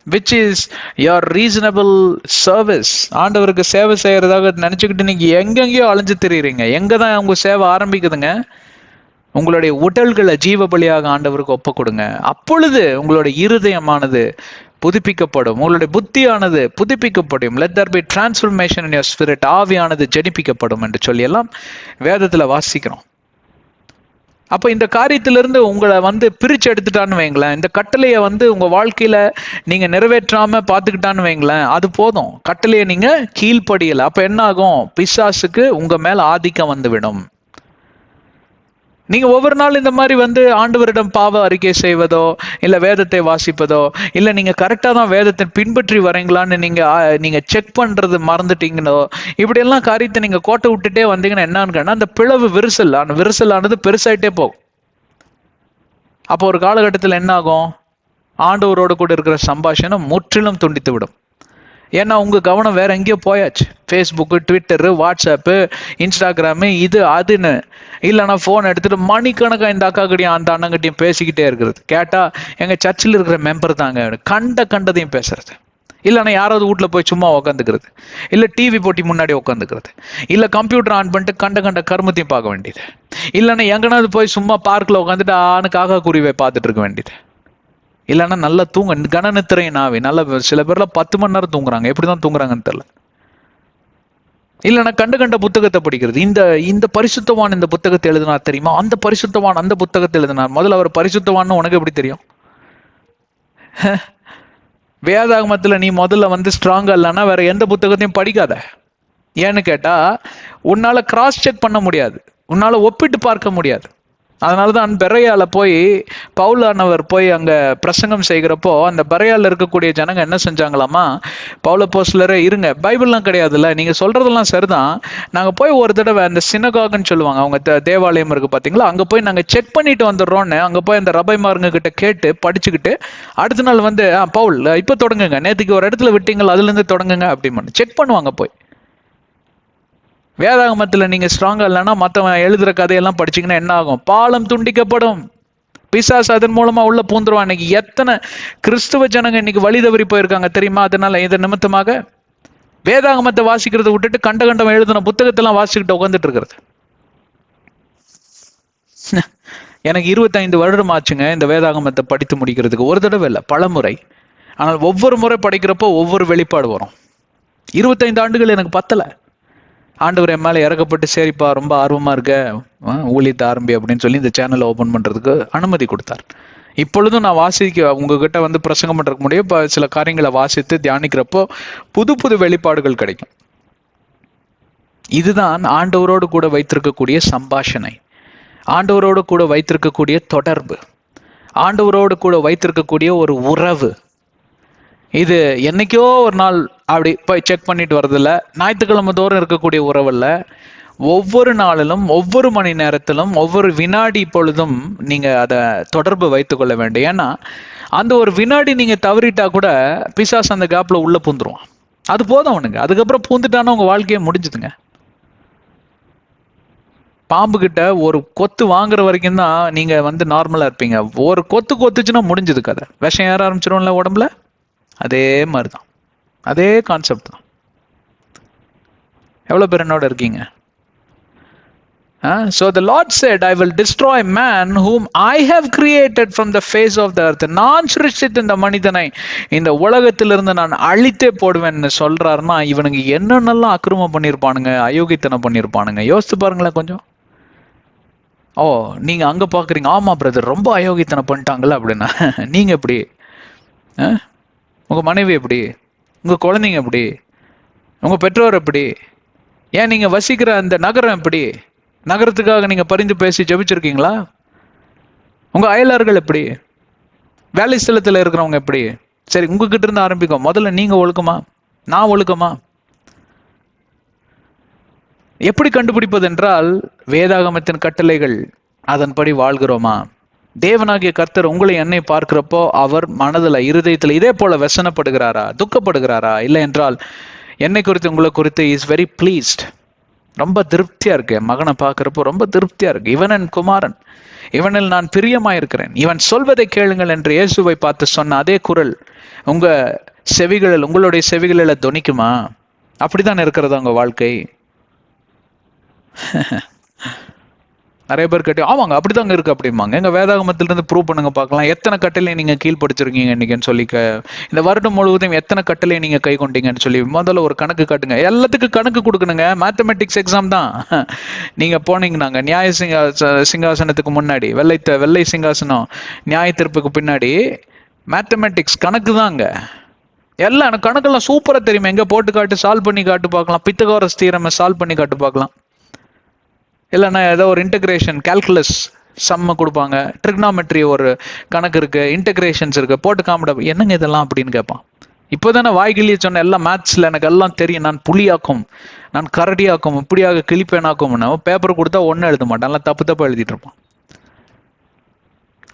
which is your reasonable service. ஆண்டவருக்கு சேவை செய்யறதாக நினைச்சுக்கிட்டு நீங்க எங்கெங்கயோ அலைஞ்சு திரியுறீங்க. எங்கதான் உங்க சேவை ஆரம்பிக்குதுங்க? உங்களுடைய உடல்களை ஜீவ பலியாக ஆண்டவருக்கு ஒப்பு கொடுங்க. அப்பொழுது உங்களுடைய இருதயமானது புதுப்பிக்கப்படும், உங்களுடைய புத்தியானது புதுப்பிக்கப்படும். let there be transformation in your spirit. ஆவியானது ஜெனிப்பிக்கப்படும் என்று சொல்லி எல்லாம் வேதத்துல வாசிக்கிறோம். அப்ப இந்த காரியத்திலிருந்து உங்களை பிரிச்சு எடுத்துட்டான்னு வைங்களேன், இந்த கட்டளையை உங்க வாழ்க்கையில நீங்க நிறைவேற்றாம பாத்துக்கிட்டான்னு வைங்களேன், அது போதும். கட்டளையை நீங்க கீழ்ப்படியல, அப்ப என்ன ஆகும்? பிசாசுக்கு உங்க மேல ஆதிக்கம் வந்துவிடும். நீங்க ஒவ்வொரு நாள் இந்த மாதிரி ஆண்டவரிடம் பாவ அறிக்கை செய்வதோ, இல்ல வேதத்தை வாசிப்பதோ, இல்ல நீங்க கரெக்டா தான் வேதத்தை பின்பற்றி வரீங்களான்னு நீங்க செக் பண்றது மறந்துட்டீங்களோ, இப்படி எல்லாம் காரியத்தை நீங்க கோட்டை விட்டுட்டே வந்தீங்கன்னா என்னன்னு அந்த பிளவு விரிசலானது பெருசாயிட்டே போகும். அப்போ ஒரு காலகட்டத்தில் என்ன ஆகும்? ஆண்டவரோடு கூட இருக்கிற சம்பாஷணம் முற்றிலும் துண்டித்து விடும். ஏன்னா உங்க கவனம் வேற எங்கேயோ போயாச்சு. ஃபேஸ்புக்கு, ட்விட்டரு, வாட்ஸ்அப்பு, இன்ஸ்டாகிராமு, இது அதுன்னு. இல்லைன்னா ஃபோன் எடுத்துட்டு மணிக்கணக்காக இந்த அக்காக்கிட்டையும் அந்த அண்ணங்கிட்டையும் பேசிக்கிட்டே இருக்கிறது. கேட்டா எங்க சர்ச்சில் இருக்கிற மெம்பர் தாங்க, கண்டதையும் பேசுறது. இல்லைன்னா யாராவது வீட்டில் போய் சும்மா உட்காந்துக்கிறது, இல்லை டிவி போட்டி முன்னாடி உட்காந்துக்கிறது, இல்லை கம்ப்யூட்டர் ஆன் பண்ணிட்டு கண்ட கருமத்தையும் பார்க்க வேண்டியது, இல்லைன்னா எங்கனாவது போய் சும்மா பார்க்கில் உட்காந்துட்டு காக்கா குருவியை பார்த்துட்டு இருக்க வேண்டியது. இல்லைன்னா நல்லா கனநித்திரை நாவி நல்ல சில பேர்ல 10 மணி நேரம் தூங்குறாங்க. எப்படிதான் தூங்குறாங்கன்னு தெரியல. இல்லைன்னா கண்ட புத்தகத்தை படிக்கிறது. இந்த பரிசுத்தவான் இந்த புத்தகத்தை எழுதினா தெரியுமா, அந்த பரிசுத்தவான் அந்த புத்தகத்தை எழுதினார். முதல்ல அவர் பரிசுத்தவான்னு உனக்கு எப்படி தெரியும்? வேதாகமத்துல நீ முதல்ல ஸ்ட்ராங்கா இல்லைன்னா வேற எந்த புத்தகத்தையும் படிக்காத. ஏன்னு கேட்டா உன்னால கிராஸ் செக் பண்ண முடியாது, உன்னால ஒப்பிட்டு பார்க்க முடியாது. அதனாலதான் பெரையால போய் பவுலானவர் போய் அங்க பிரசங்கம் செய்கிறப்போ அந்த பெரையால இருக்கக்கூடிய ஜனங்க என்ன செஞ்சாங்களாமா, பவுல அப்போஸ்தலரே இருங்க, பைபிள்லாம் கிடையாதுல்ல, நீங்க சொல்றதெல்லாம் சரிதான், நாங்க போய் ஒரு தடவை அந்த சினகாகுன்னு சொல்லுவாங்க, அவங்க தேவாலயம் இருக்கு பாத்தீங்களா, அங்க போய் நாங்க செக் பண்ணிட்டு வந்துடுறோம்னு அங்க போய் அந்த ரபைமாருங்க கிட்ட கேட்டு படிச்சுக்கிட்டு அடுத்த நாள் பவுல் இப்ப தொடங்குங்க, நேற்றுக்கு ஒரு இடத்துல விட்டீங்களா அதுல இருந்து தொடங்குங்க அப்படின்னு செக் பண்ணுவாங்க போய். வேதாகமத்துல நீங்க ஸ்ட்ராங்கா இல்லைன்னா மற்றவன் எழுதுற கதையெல்லாம் படிச்சீங்கன்னா என்ன ஆகும்? பாலம் துண்டிக்கப்படும். பிசாசு அதன் மூலமா உள்ள பூந்துருவான். இன்னைக்கு எத்தனை கிறிஸ்துவ ஜனங்க இன்னைக்கு வழி தவறி போயிருக்காங்க தெரியுமா? அதனால இதன் நிமித்தமாக வேதாகமத்தை வாசிக்கிறத விட்டுட்டு கண்டம் எழுதின புத்தகத்தெல்லாம் வாசிக்கிட்டு உட்காந்துட்டு இருக்கிறது. எனக்கு 25 வருடம் ஆச்சுங்க இந்த வேதாகமத்தை படித்து முடிக்கிறதுக்கு. ஒரு தடவை இல்லை, பல முறை. ஆனால் ஒவ்வொரு முறை படிக்கிறப்போ ஒவ்வொரு வெளிப்பாடு வரும். 25 ஆண்டுகள் எனக்கு பத்தலை. ஆண்டவர் என் மேலே இறக்கப்பட்டு சரிப்பா ரொம்ப ஆர்வமா இருக்க, ஊழியத்தை ஆரம்பி அப்படின்னு சொல்லி இந்த சேனலை ஓபன் பண்றதுக்கு அனுமதி கொடுத்தார். இப்பொழுதும் நான் உங்ககிட்ட பிரசங்கம் பண்றதுக்கு முடியும் சில காரியங்களை வாசித்து தியானிக்கிறப்போ புது வெளிப்பாடுகள் கிடைக்கும். இதுதான் ஆண்டவரோடு கூட வைத்திருக்கக்கூடிய சம்பாஷணை, ஆண்டவரோடு கூட வைத்திருக்கக்கூடிய தொடர்பு, ஆண்டவரோடு கூட வைத்திருக்கக்கூடிய ஒரு உறவு. இது என்னைக்கோ ஒரு நாள் அப்படி போய் செக் பண்ணிட்டு வர்றதில்ல, ஞாயிற்றுக்கிழமை தோறும் இருக்கக்கூடிய உறவில் ஒவ்வொரு நாளிலும் ஒவ்வொரு மணி நேரத்திலும் ஒவ்வொரு வினாடி பொழுதும் நீங்க அதை தொடர்பு வைத்துக் கொள்ள வேண்டும். ஏன்னா அந்த ஒரு வினாடி நீங்க தவறிட்டா கூட பிசாசு அந்த கேப்ல உள்ள பூந்துருவான். அது போதும் அவனுங்க. அதுக்கப்புறம் பூந்துட்டானா உங்க வாழ்க்கையே முடிஞ்சுதுங்க. பாம்பு கிட்ட ஒரு கொத்து வாங்குற வரைக்கும் தான் நீங்க வந்து நார்மலா இருப்பீங்க. ஒரு கொத்து கொத்துச்சுன்னா முடிஞ்சது கதை. விஷம் ஏற ஆரம்பிச்சிடும்ல உடம்புல. அதே மாதிரிதான், அதே கான்செப்ட் தான். எவ்வளவு பேர் என்னோட இருக்கீங்க? So the Lord said, I will destroy man whom I have created from the face of the earth. நான் சிருஷ்டித்த இந்த மனிதனை இந்த உலகத்திலிருந்து நான் அழித்தே போடுவேன்னு சொல்றாருன்னா, இவனுங்க என்னென்னலாம் அக்கிரமம் பண்ணியிருப்பானுங்க, அயோக்கியத்தனம் பண்ணியிருப்பானுங்க. யோசித்து பாருங்களேன் கொஞ்சம். ஓ, நீங்க அங்க பாக்குறீங்க, ஆமா பிரதர் ரொம்ப அயோக்கியத்தனம் பண்ணிட்டாங்கல்ல அப்படின்னா, நீங்க எப்படி? உங்க மனைவி எப்படி? உங்க குழந்தைங்க எப்படி? உங்க பெற்றோர் எப்படி? ஏன் நீங்க வசிக்கிற அந்த நகரம் எப்படி? நகரத்துக்காக நீங்க பரிந்து பேசி ஜெபிச்சிருக்கீங்களா? உங்க அயலார்கள் எப்படி? வேலை ஸ்தலத்துல இருக்கிறவங்க எப்படி? சரி, உங்ககிட்ட இருந்து ஆரம்பிக்கும். முதல்ல நீங்க ஒழுக்கமா, நான் ஒழுக்கமா? எப்படி கண்டுபிடிப்பது என்றால், வேதாகமத்தின் கட்டளைகள் அதன்படி வாழ்கிறோமா? தேவனாகிய கர்த்தர் உங்களை என்னை பார்க்கிறப்போ அவர் மனதுல, இருதயத்துல இதே போல வெசனப்படுகிறாரா, துக்கப்படுகிறாரா? இல்லை என்றால் என்னை குறித்து உங்களை குறித்து இஸ் வெரி பிளீஸ்ட், ரொம்ப திருப்தியா இருக்கு. என் மகனை பார்க்கிறப்போ ரொம்ப திருப்தியா இருக்கு. இவன் என் குமாரன், இவனில் நான் பிரியமாயிருக்கிறேன், இவன் சொல்வதை கேளுங்கள் என்று இயேசுவை பார்த்து சொன்ன அதே குரல் உங்க செவிகளில், உங்களுடைய செவிகளில் தொனிக்குமா? அப்படித்தான் இருக்கிறதா உங்க வாழ்க்கை? நிறைய பேர் கேட்டு, ஆமாங்க அப்படிதாங்க இருக்கு அப்படிம்பாங்க. எங்க வேதாகமத்திலிருந்து ப்ரூவ் பண்ணுங்க பார்க்கலாம். எத்தனை கட்டளை நீங்க கீழ்படிச்சிருக்கீங்க இன்னைக்குன்னு சொல்லி, இந்த வருடம் முழுவதும் எத்தனை கட்டளை நீங்க கை கொண்டீங்கன்னு சொல்லி முதல்ல ஒரு கணக்கு காட்டுங்க. எல்லாத்துக்கும் கணக்கு கொடுக்கணுங்க. மேத்தமெட்டிக்ஸ் எக்ஸாம் தான். நீங்க போனீங்கன்னாங்க நியாய சிங்காசனத்துக்கு முன்னாடி, வெள்ளை சிங்காசனம் நியாய தீர்ப்புக்கு பின்னாடி மேத்தமெட்டிக்ஸ் கணக்கு தாங்க. எல்லாம் எனக்கு கணக்கெல்லாம் சூப்பரா தெரியுமா, எங்க போட்டு காட்டு, சால்வ் பண்ணி காட்டு பார்க்கலாம். பித்தகோரஸ் தியரமை சால்வ் பண்ணி காட்டு பார்க்கலாம். இல்லைன்னா ஏதோ ஒரு இன்டகிரேஷன் கால்குலஸ் சம்ம கொடுப்பாங்க, ட்ரிக்னாமெட்ரி ஒரு கணக்கு இருக்கு, இன்டகிரேஷன்ஸ் இருக்கு, போட்டு காமிட. என்னங்க இதெல்லாம் அப்படின்னு கேட்பான். இப்போதானே வாய்கிழிய சொன்ன எல்லாம் மேத்ஸ்ல எனக்கு எல்லாம் தெரியும், நான் புலியாக்கும், நான் கரடியாக்கும், இப்படியாக கிளிப்பேனாக்கும். பேப்பர் கொடுத்தா ஒன்னும் எழுத மாட்டான், எல்லாம் தப்பு தப்பா எழுதிட்டு இருப்பான்.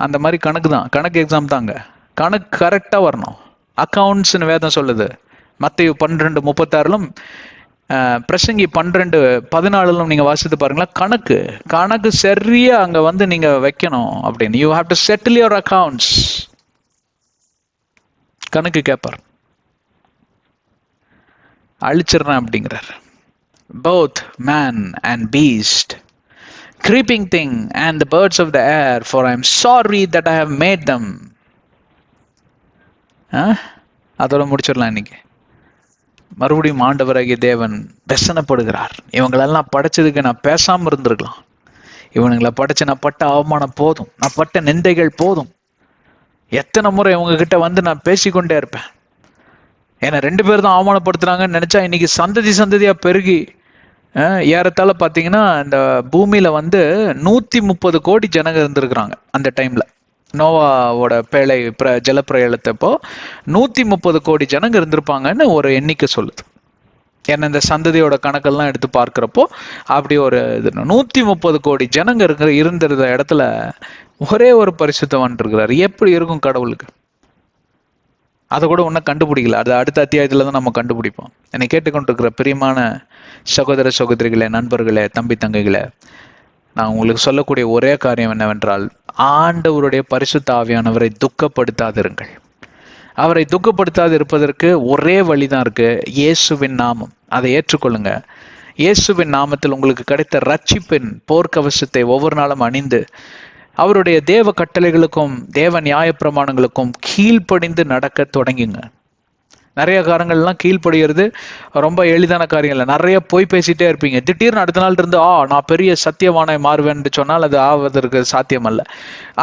அந்த மாதிரி கணக்கு தான், கணக்கு எக்ஸாம் தாங்க. கணக்கு கரெக்டா வரணும். அக்கவுண்ட்ஸ்னு வேதம் சொல்லுது. மத்தேயு 12:36 பிரசங்கி 12:14 நீங்க வாசித்து பாருங்களா. கணக்கு சரியா அங்க வந்து நீங்க வைக்கணும் அப்படின்னு. You have to settle your accounts. கணக்கு கேட்பார். அழிச்சிடறேன் அப்படிங்கிறார். both man and beast, creeping thing and the birds of the air, for I am sorry that I have made them. அதோட முடிச்சிடலாம் இன்னைக்கு. மறுபடியும் ஆண்டவராகிய தேவன் வெசனப்படுகிறார். இவங்களெல்லாம் படைச்சதுக்கு நான் பேசாம இருந்திருக்கலாம். இவனுங்களை படைச்சு நான் பட்ட அவமானம் போதும், நான் பட்ட நிந்தைகள் போதும். எத்தனை முறை இவங்க கிட்ட வந்து நான் பேசிக்கொண்டே இருப்பேன். ஏன்னா 2 பேர் தான் அவமானப்படுத்துறாங்கன்னு நினைச்சா இன்னைக்கு சந்ததியா பெருகி ஏறத்தாழ பாத்தீங்கன்னா இந்த பூமியில வந்து 130 கோடி ஜனங்க இருந்திருக்கிறாங்க அந்த டைம்ல. நோவாவோட பேழை ஜலப்பிரளயத்தப்போ 130 கோடி ஜனங்க இருந்திருப்பாங்கன்னு ஒரு எண்ணிக்கை சொல்லுது. ஏன்னா இந்த சந்ததியோட கணக்கெல்லாம் எடுத்து பார்க்கிறப்போ அப்படி ஒரு 130 கோடி ஜனங்க இருந்த இடத்துல ஒரே ஒரு பரிசுத்தவான் இருக்கிறார். எப்படி இருக்கும் கடவுளுக்கு? அதை கூட ஒன்றும் கண்டுபிடிக்கல. அது அடுத்த அத்தியாயத்துல தான் நம்ம கண்டுபிடிப்போம். என்னை கேட்டுக்கொண்டிருக்கிற பிரியமான சகோதர சகோதரிகளே, நண்பர்களே, தம்பி தங்கைகளே, நான் உங்களுக்கு சொல்லக்கூடிய ஒரே காரியம் என்னவென்றால், ஆண்டவருடைய பரிசுத்த ஆவியானவரை துக்கப்படுத்தாதிருங்கள். அவரை துக்கப்படுத்தாது இருப்பதற்கு ஒரே வழிதான் இருக்கு, இயேசுவின் நாமம். அதை ஏற்றுக்கொள்ளுங்க. இயேசுவின் நாமத்தில் உங்களுக்கு கிடைத்த ரட்சிப்பின் போர்க்கவசத்தை ஒவ்வொரு நாளும் அணிந்து அவருடைய தேவ கட்டளைகளுக்கும் தேவ நியாயப்பிரமாணங்களுக்கும் கீழ்ப்படிந்து நடக்க தொடங்குங்க. நிறைய காரியங்கள்லாம் கீழ்ப்படுகிறது ரொம்ப எளிதான காரியம் இல்லை. நிறைய போய் பேசிட்டே இருப்பீங்க. திடீர்னு அடுத்த நாள் இருந்து நான் பெரிய சத்தியவானை மாறுவேன்னு சொன்னால் அது ஆவதற்கு சாத்தியம் அல்ல.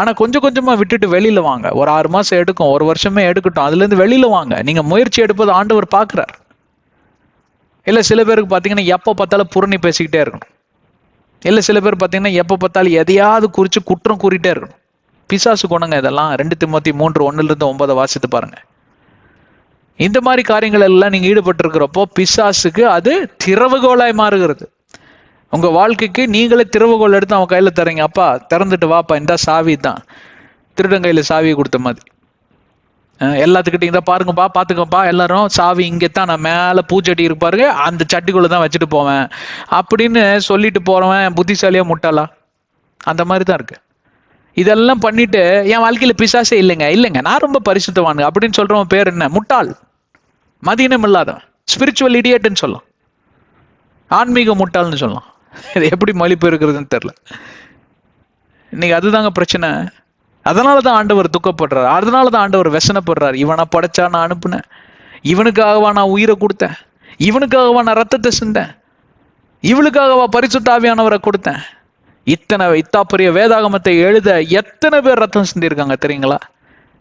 ஆனா கொஞ்சம் கொஞ்சமா விட்டுட்டு வெளியில வாங்க. ஒரு 6 மாசம் எடுக்கும், 1 வருஷமே எடுக்கட்டும், அதுல இருந்து வெளியில வாங்க. நீங்க முயற்சி எடுப்பது ஆண்டவர் பார்க்கிறார். இல்ல சில பேருக்கு பாத்தீங்கன்னா எப்ப பார்த்தாலும் புரணி பேசிக்கிட்டே இருக்கணும். இல்ல சில பேர் பாத்தீங்கன்னா எப்ப பார்த்தாலும் எதையாவது குறிச்சு குற்றம் கூறிட்டே இருக்கணும். பிசாசு குணங்க இதெல்லாம். 2 திமோத்தி 3:1-9 வாசித்து பாருங்க. இந்த மாதிரி காரியங்கள் எல்லாம் நீங்க ஈடுபட்டு இருக்கிறப்போ பிசாசுக்கு அது திறவுகோலாய் மாறுகிறது. உங்க வாழ்க்கைக்கு நீங்களே திறவுகோல் எடுத்து அவன் கையில தரீங்க. அப்பா திறந்துட்டு வாப்பா, இந்த சாவி தான், திருடன் கையில சாவியை கொடுத்த மாதிரி. எல்லாத்துக்கிட்டையும் இதை பாருங்கப்பா, பார்த்துக்கப்பா எல்லாரும், சாவி இங்கேத்தான், நான் மேலே பூச்சட்டி இருப்பாருங்க, அந்த சட்டிக்குள்ளே தான் வச்சுட்டு போவேன் அப்படின்னு சொல்லிட்டு போறவன் புத்திசாலியா முட்டாளா? அந்த மாதிரி தான் இருக்கு. இதெல்லாம் பண்ணிட்டு என் வாழ்க்கையில பிசாசே இல்லைங்க, இல்லைங்க நான் ரொம்ப பரிசுத்தவானுங்க அப்படின்னு சொல்றவன் பேர் என்ன? முட்டாள், மதியினம் இல்லாதவன், ஸ்பிரிச்சுவல் இடியட்னு சொல்லலாம், ஆன்மீக முட்டாள்னு சொல்லலாம். இது எப்படி மொழிப்பு இருக்கிறதுன்னு தெரியல. இன்னைக்கு அதுதாங்க பிரச்சனை. அதனாலதான் ஆண்டவர் துக்கப்படுறார், அதனாலதான் ஆண்டவர் வெசனப்படுறார். இவனை படைச்சா நான் அனுப்புனேன், இவனுக்காகவா நான் உயிரை கொடுத்தேன், இவனுக்காகவா நான் ரத்தத்தை சிந்தேன், இவளுக்காகவா பரிசுத்த ஆவியானவரை கொடுத்தேன். இத்தா பெரிய வேதாகமத்தை எழுத எத்தனை பேர் ரத்தம் சிந்திருக்காங்க தெரியுங்களா?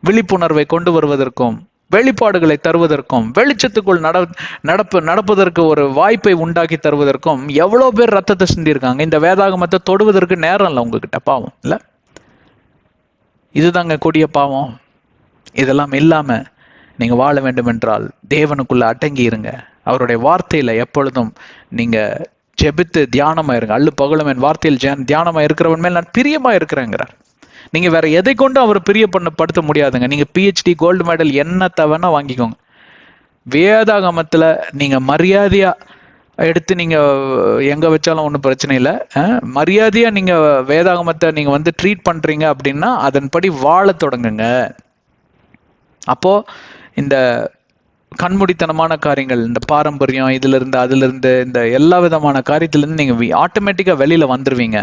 விழிப்புணர்வை கொண்டு வருவதற்கும், வெளிப்பாடுகளை தருவதற்கும், வெளிச்சத்துக்குள் நடப்பதற்கு ஒரு வாய்ப்பை உண்டாக்கி தருவதற்கும் எவ்வளவு பேர் ரத்தத்தை சிந்திருக்காங்க. இந்த வேதாகமத்தை தொடுவதற்கு நேரம் இல்லை உங்ககிட்ட. பாவம் இல்ல? இதுதாங்க கொடிய பாவம். இதெல்லாம் இல்லாம நீங்க வாழ வேண்டும் என்றால் தேவனுக்குள்ள அடங்கி இருங்க. அவருடைய வார்த்தையில எப்பொழுதும் நீங்க ஜெபித்து தியானமா இருங்க. அள்ளு பகலும் என் வார்த்தையில் தியானமா இருக்கிறவன் மேல் நான் பிரியமா இருக்கிறேங்கிறார். நீங்க வேற எதை கொண்டு அவர் பிரியப்படுத்த முடியாதுங்க. நீங்க PhD கோல்டு மெடல் என்ன தவனா வாங்கிக்கோங்க, வேதாகமத்துல நீங்க மரியாதையா எடுத்து நீங்க எங்க வச்சாலும் ஒன்றும் பிரச்சனை இல்லை. மரியாதையா நீங்க வேதாகமத்தை நீங்க ட்ரீட் பண்றீங்க அப்படின்னா அதன்படி வாழ தொடங்குங்க. அப்போ இந்த கண்மூடித்தனமான காரியங்கள், இந்த பாரம்பரியம், இதுல இருந்து இந்த எல்லா விதமான காரியத்திலிருந்து நீங்க ஆட்டோமேட்டிக்கா வெளியில வந்துருவீங்க.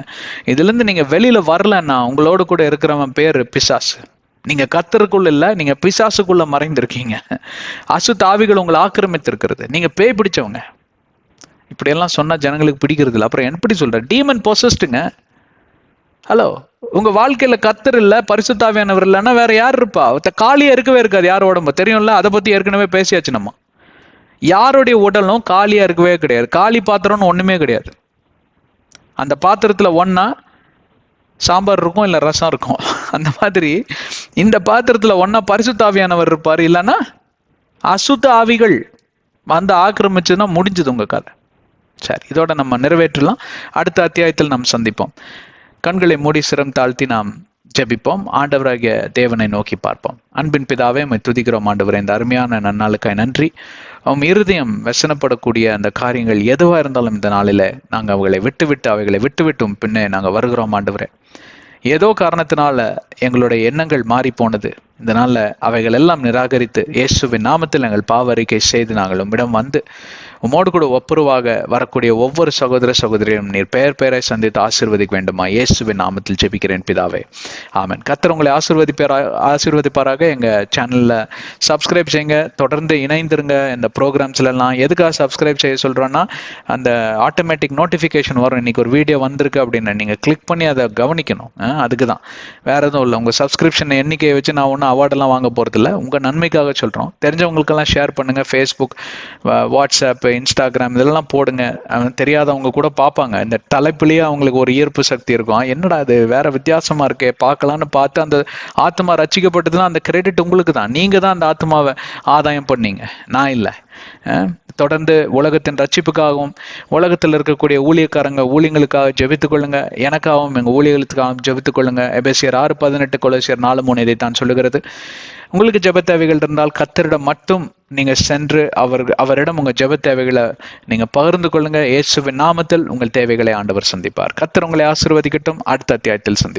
இதுல இருந்து நீங்க வெளியில வரலன்னா உங்களோட கூட இருக்கிறவன் பேரு பிசாசு. நீங்க கர்த்தருக்குள்ள இல்ல, நீங்க பிசாசுக்குள்ள மறைந்திருக்கீங்க. அசுத்த ஆவிகள் உங்களை ஆக்கிரமித்திருக்கிறது. நீங்க பேய் பிடிச்சவங்க. இப்படி எல்லாம் சொன்னா ஜனங்களுக்கு பிடிக்கிறது இல்லை. அப்புறம் எப்படி சொல்ற? டீமன் பொசஸ்டுங்க. ஹலோ, உங்க வாழ்க்கையில கர்த்தர் இல்ல, பரிசுத்தாவியானவர் இல்லைன்னா வேற யார் இருப்பா? காலியா இருக்கவே இருக்காது யார் உடம்பு, தெரியும்ல? அதை பத்தி ஏற்கனவே பேசியாச்சு நம்ம. யாருடைய உடலும் காலியா இருக்கவே கிடையாது. காலி பாத்திரம்னு ஒண்ணுமே கிடையாது. அந்த பாத்திரத்துல ஒன்னா சாம்பார் இருக்கும், இல்ல ரசம் இருக்கும். அந்த மாதிரி இந்த பாத்திரத்துல ஒன்னா பரிசுத்தாவியானவர் இருப்பாரு, இல்லைன்னா அசுத்த ஆவிகள் ஆக்கிரமிச்சுன்னா முடிஞ்சது உங்க கதை. சரி, இதோட நம்ம நிறைவேற்றலாம். அடுத்த அத்தியாயத்தில் நாம் சந்திப்போம். கண்களை மூடி சிரம் தாழ்த்தி நாம் ஜெபிப்போம். ஆண்டவராகிய தேவனை நோக்கி பார்ப்போம். அன்பின் பிதாவே, உம்மை துதிக்கிறோம் ஆண்டவரே, இந்த அருமையான நன்னாளுக்காய் நன்றி. இருதயம் வசனப்படக்கூடிய அந்த காரியங்கள் எதுவா இருந்தாலும் இந்த நாளில நாங்கள் அவைகளை விட்டுவிட்டும் பின்னே நாங்கள் வருகிறோம் ஆண்டவரே. ஏதோ காரணத்தினால எங்களுடைய எண்ணங்கள் மாறி போனது. இந்த நாள்ல அவைகள் எல்லாம் நிராகரித்து இயேசுவின் நாமத்தில் நாங்கள் பாவ அறிக்கை செய்து நாங்கள் உம்மிடம் வந்து உம்மோடு கூட ஒப்புரவாக வரக்கூடிய ஒவ்வொரு சகோதர சகோதரியும் நீர் பெயர் பெயரை சந்தித்து ஆசீர்வதிக்க வேண்டுமா? இயேசுவின் நாமத்தில் ஜெபிக்கிறேன் பிதாவே, ஆமென். கர்த்தர் உங்களை ஆசீர்வதிப்பாராக. எங்க சேனல்ல சப்ஸ்கிரைப் செய்யுங்க, தொடர்ந்து இணைந்திருங்க. இந்த ப்ரோக்ராம்ஸ்ல எல்லாம் எதுக்காக சப்ஸ்கிரைப் செய்ய சொல்றோன்னா, அந்த ஆட்டோமேட்டிக் நோட்டிஃபிகேஷன் வரும். இன்னைக்கு ஒரு வீடியோ வந்திருக்கு அப்படின்னு நீங்க கிளிக் பண்ணி அதை கவனிக்கணும். அதுக்கு தான், வேற எதுவும் இல்லை. உங்க சப்ஸ்கிரிப்ஷன் எண்ணிக்கையை வச்சு நான் ஒன்றும் அவார்டெல்லாம் வாங்க போறது இல்லை, உங்க நன்மைக்காக சொல்றோம். தெரிஞ்சவங்களுக்கெல்லாம் ஷேர் பண்ணுங்க. ஃபேஸ்புக், வாட்ஸ்அப், இன்ஸ்டாகிராம் இதெல்லாம் போடுங்க. தெரியாதவங்க கூட பார்ப்பாங்க. இந்த தலைப்பிலேயே அவங்களுக்கு ஒரு ஈர்ப்பு சக்தி இருக்கும். என்னடா அது வேற வித்தியாசமா இருக்கே, பார்க்கலான்னு பார்த்து அந்த ஆத்மா ரட்சிக்கப்பட்டதுன்னா அந்த கிரெடிட் உங்களுக்கு தான். நீங்க தான் அந்த ஆத்மாவை ஆதாயம் பண்ணீங்க, நான் இல்லை. தொடர்ந்து உலகத்தின் ரட்சிப்புக்காகவும் உலகத்தில் இருக்கக்கூடிய ஊழியங்களுக்காக ஜெபித்துக் கொள்ளுங்க. எனக்காகவும் எங்க ஊழியர்களுக்காகவும் ஜெபித்துக் கொள்ளுங்க. எபேசியர் 6:18, கொலோசியர் 4:3 இதைத்தான் சொல்லுகிறது. உங்களுக்கு ஜெப தேவைகள் இருந்தால் கர்த்தரிடம் மட்டும் நீங்க சென்று அவரிடம் உங்க ஜெப தேவைகளை நீங்க பகிர்ந்து கொள்ளுங்க. இயேசுவின் நாமத்தில் உங்கள் தேவைகளை ஆண்டவர் சந்திப்பார். கர்த்தர் உங்களை ஆசீர்வதிக்கட்டும். அடுத்த அத்தியாயத்தில் சந்திப்பார்.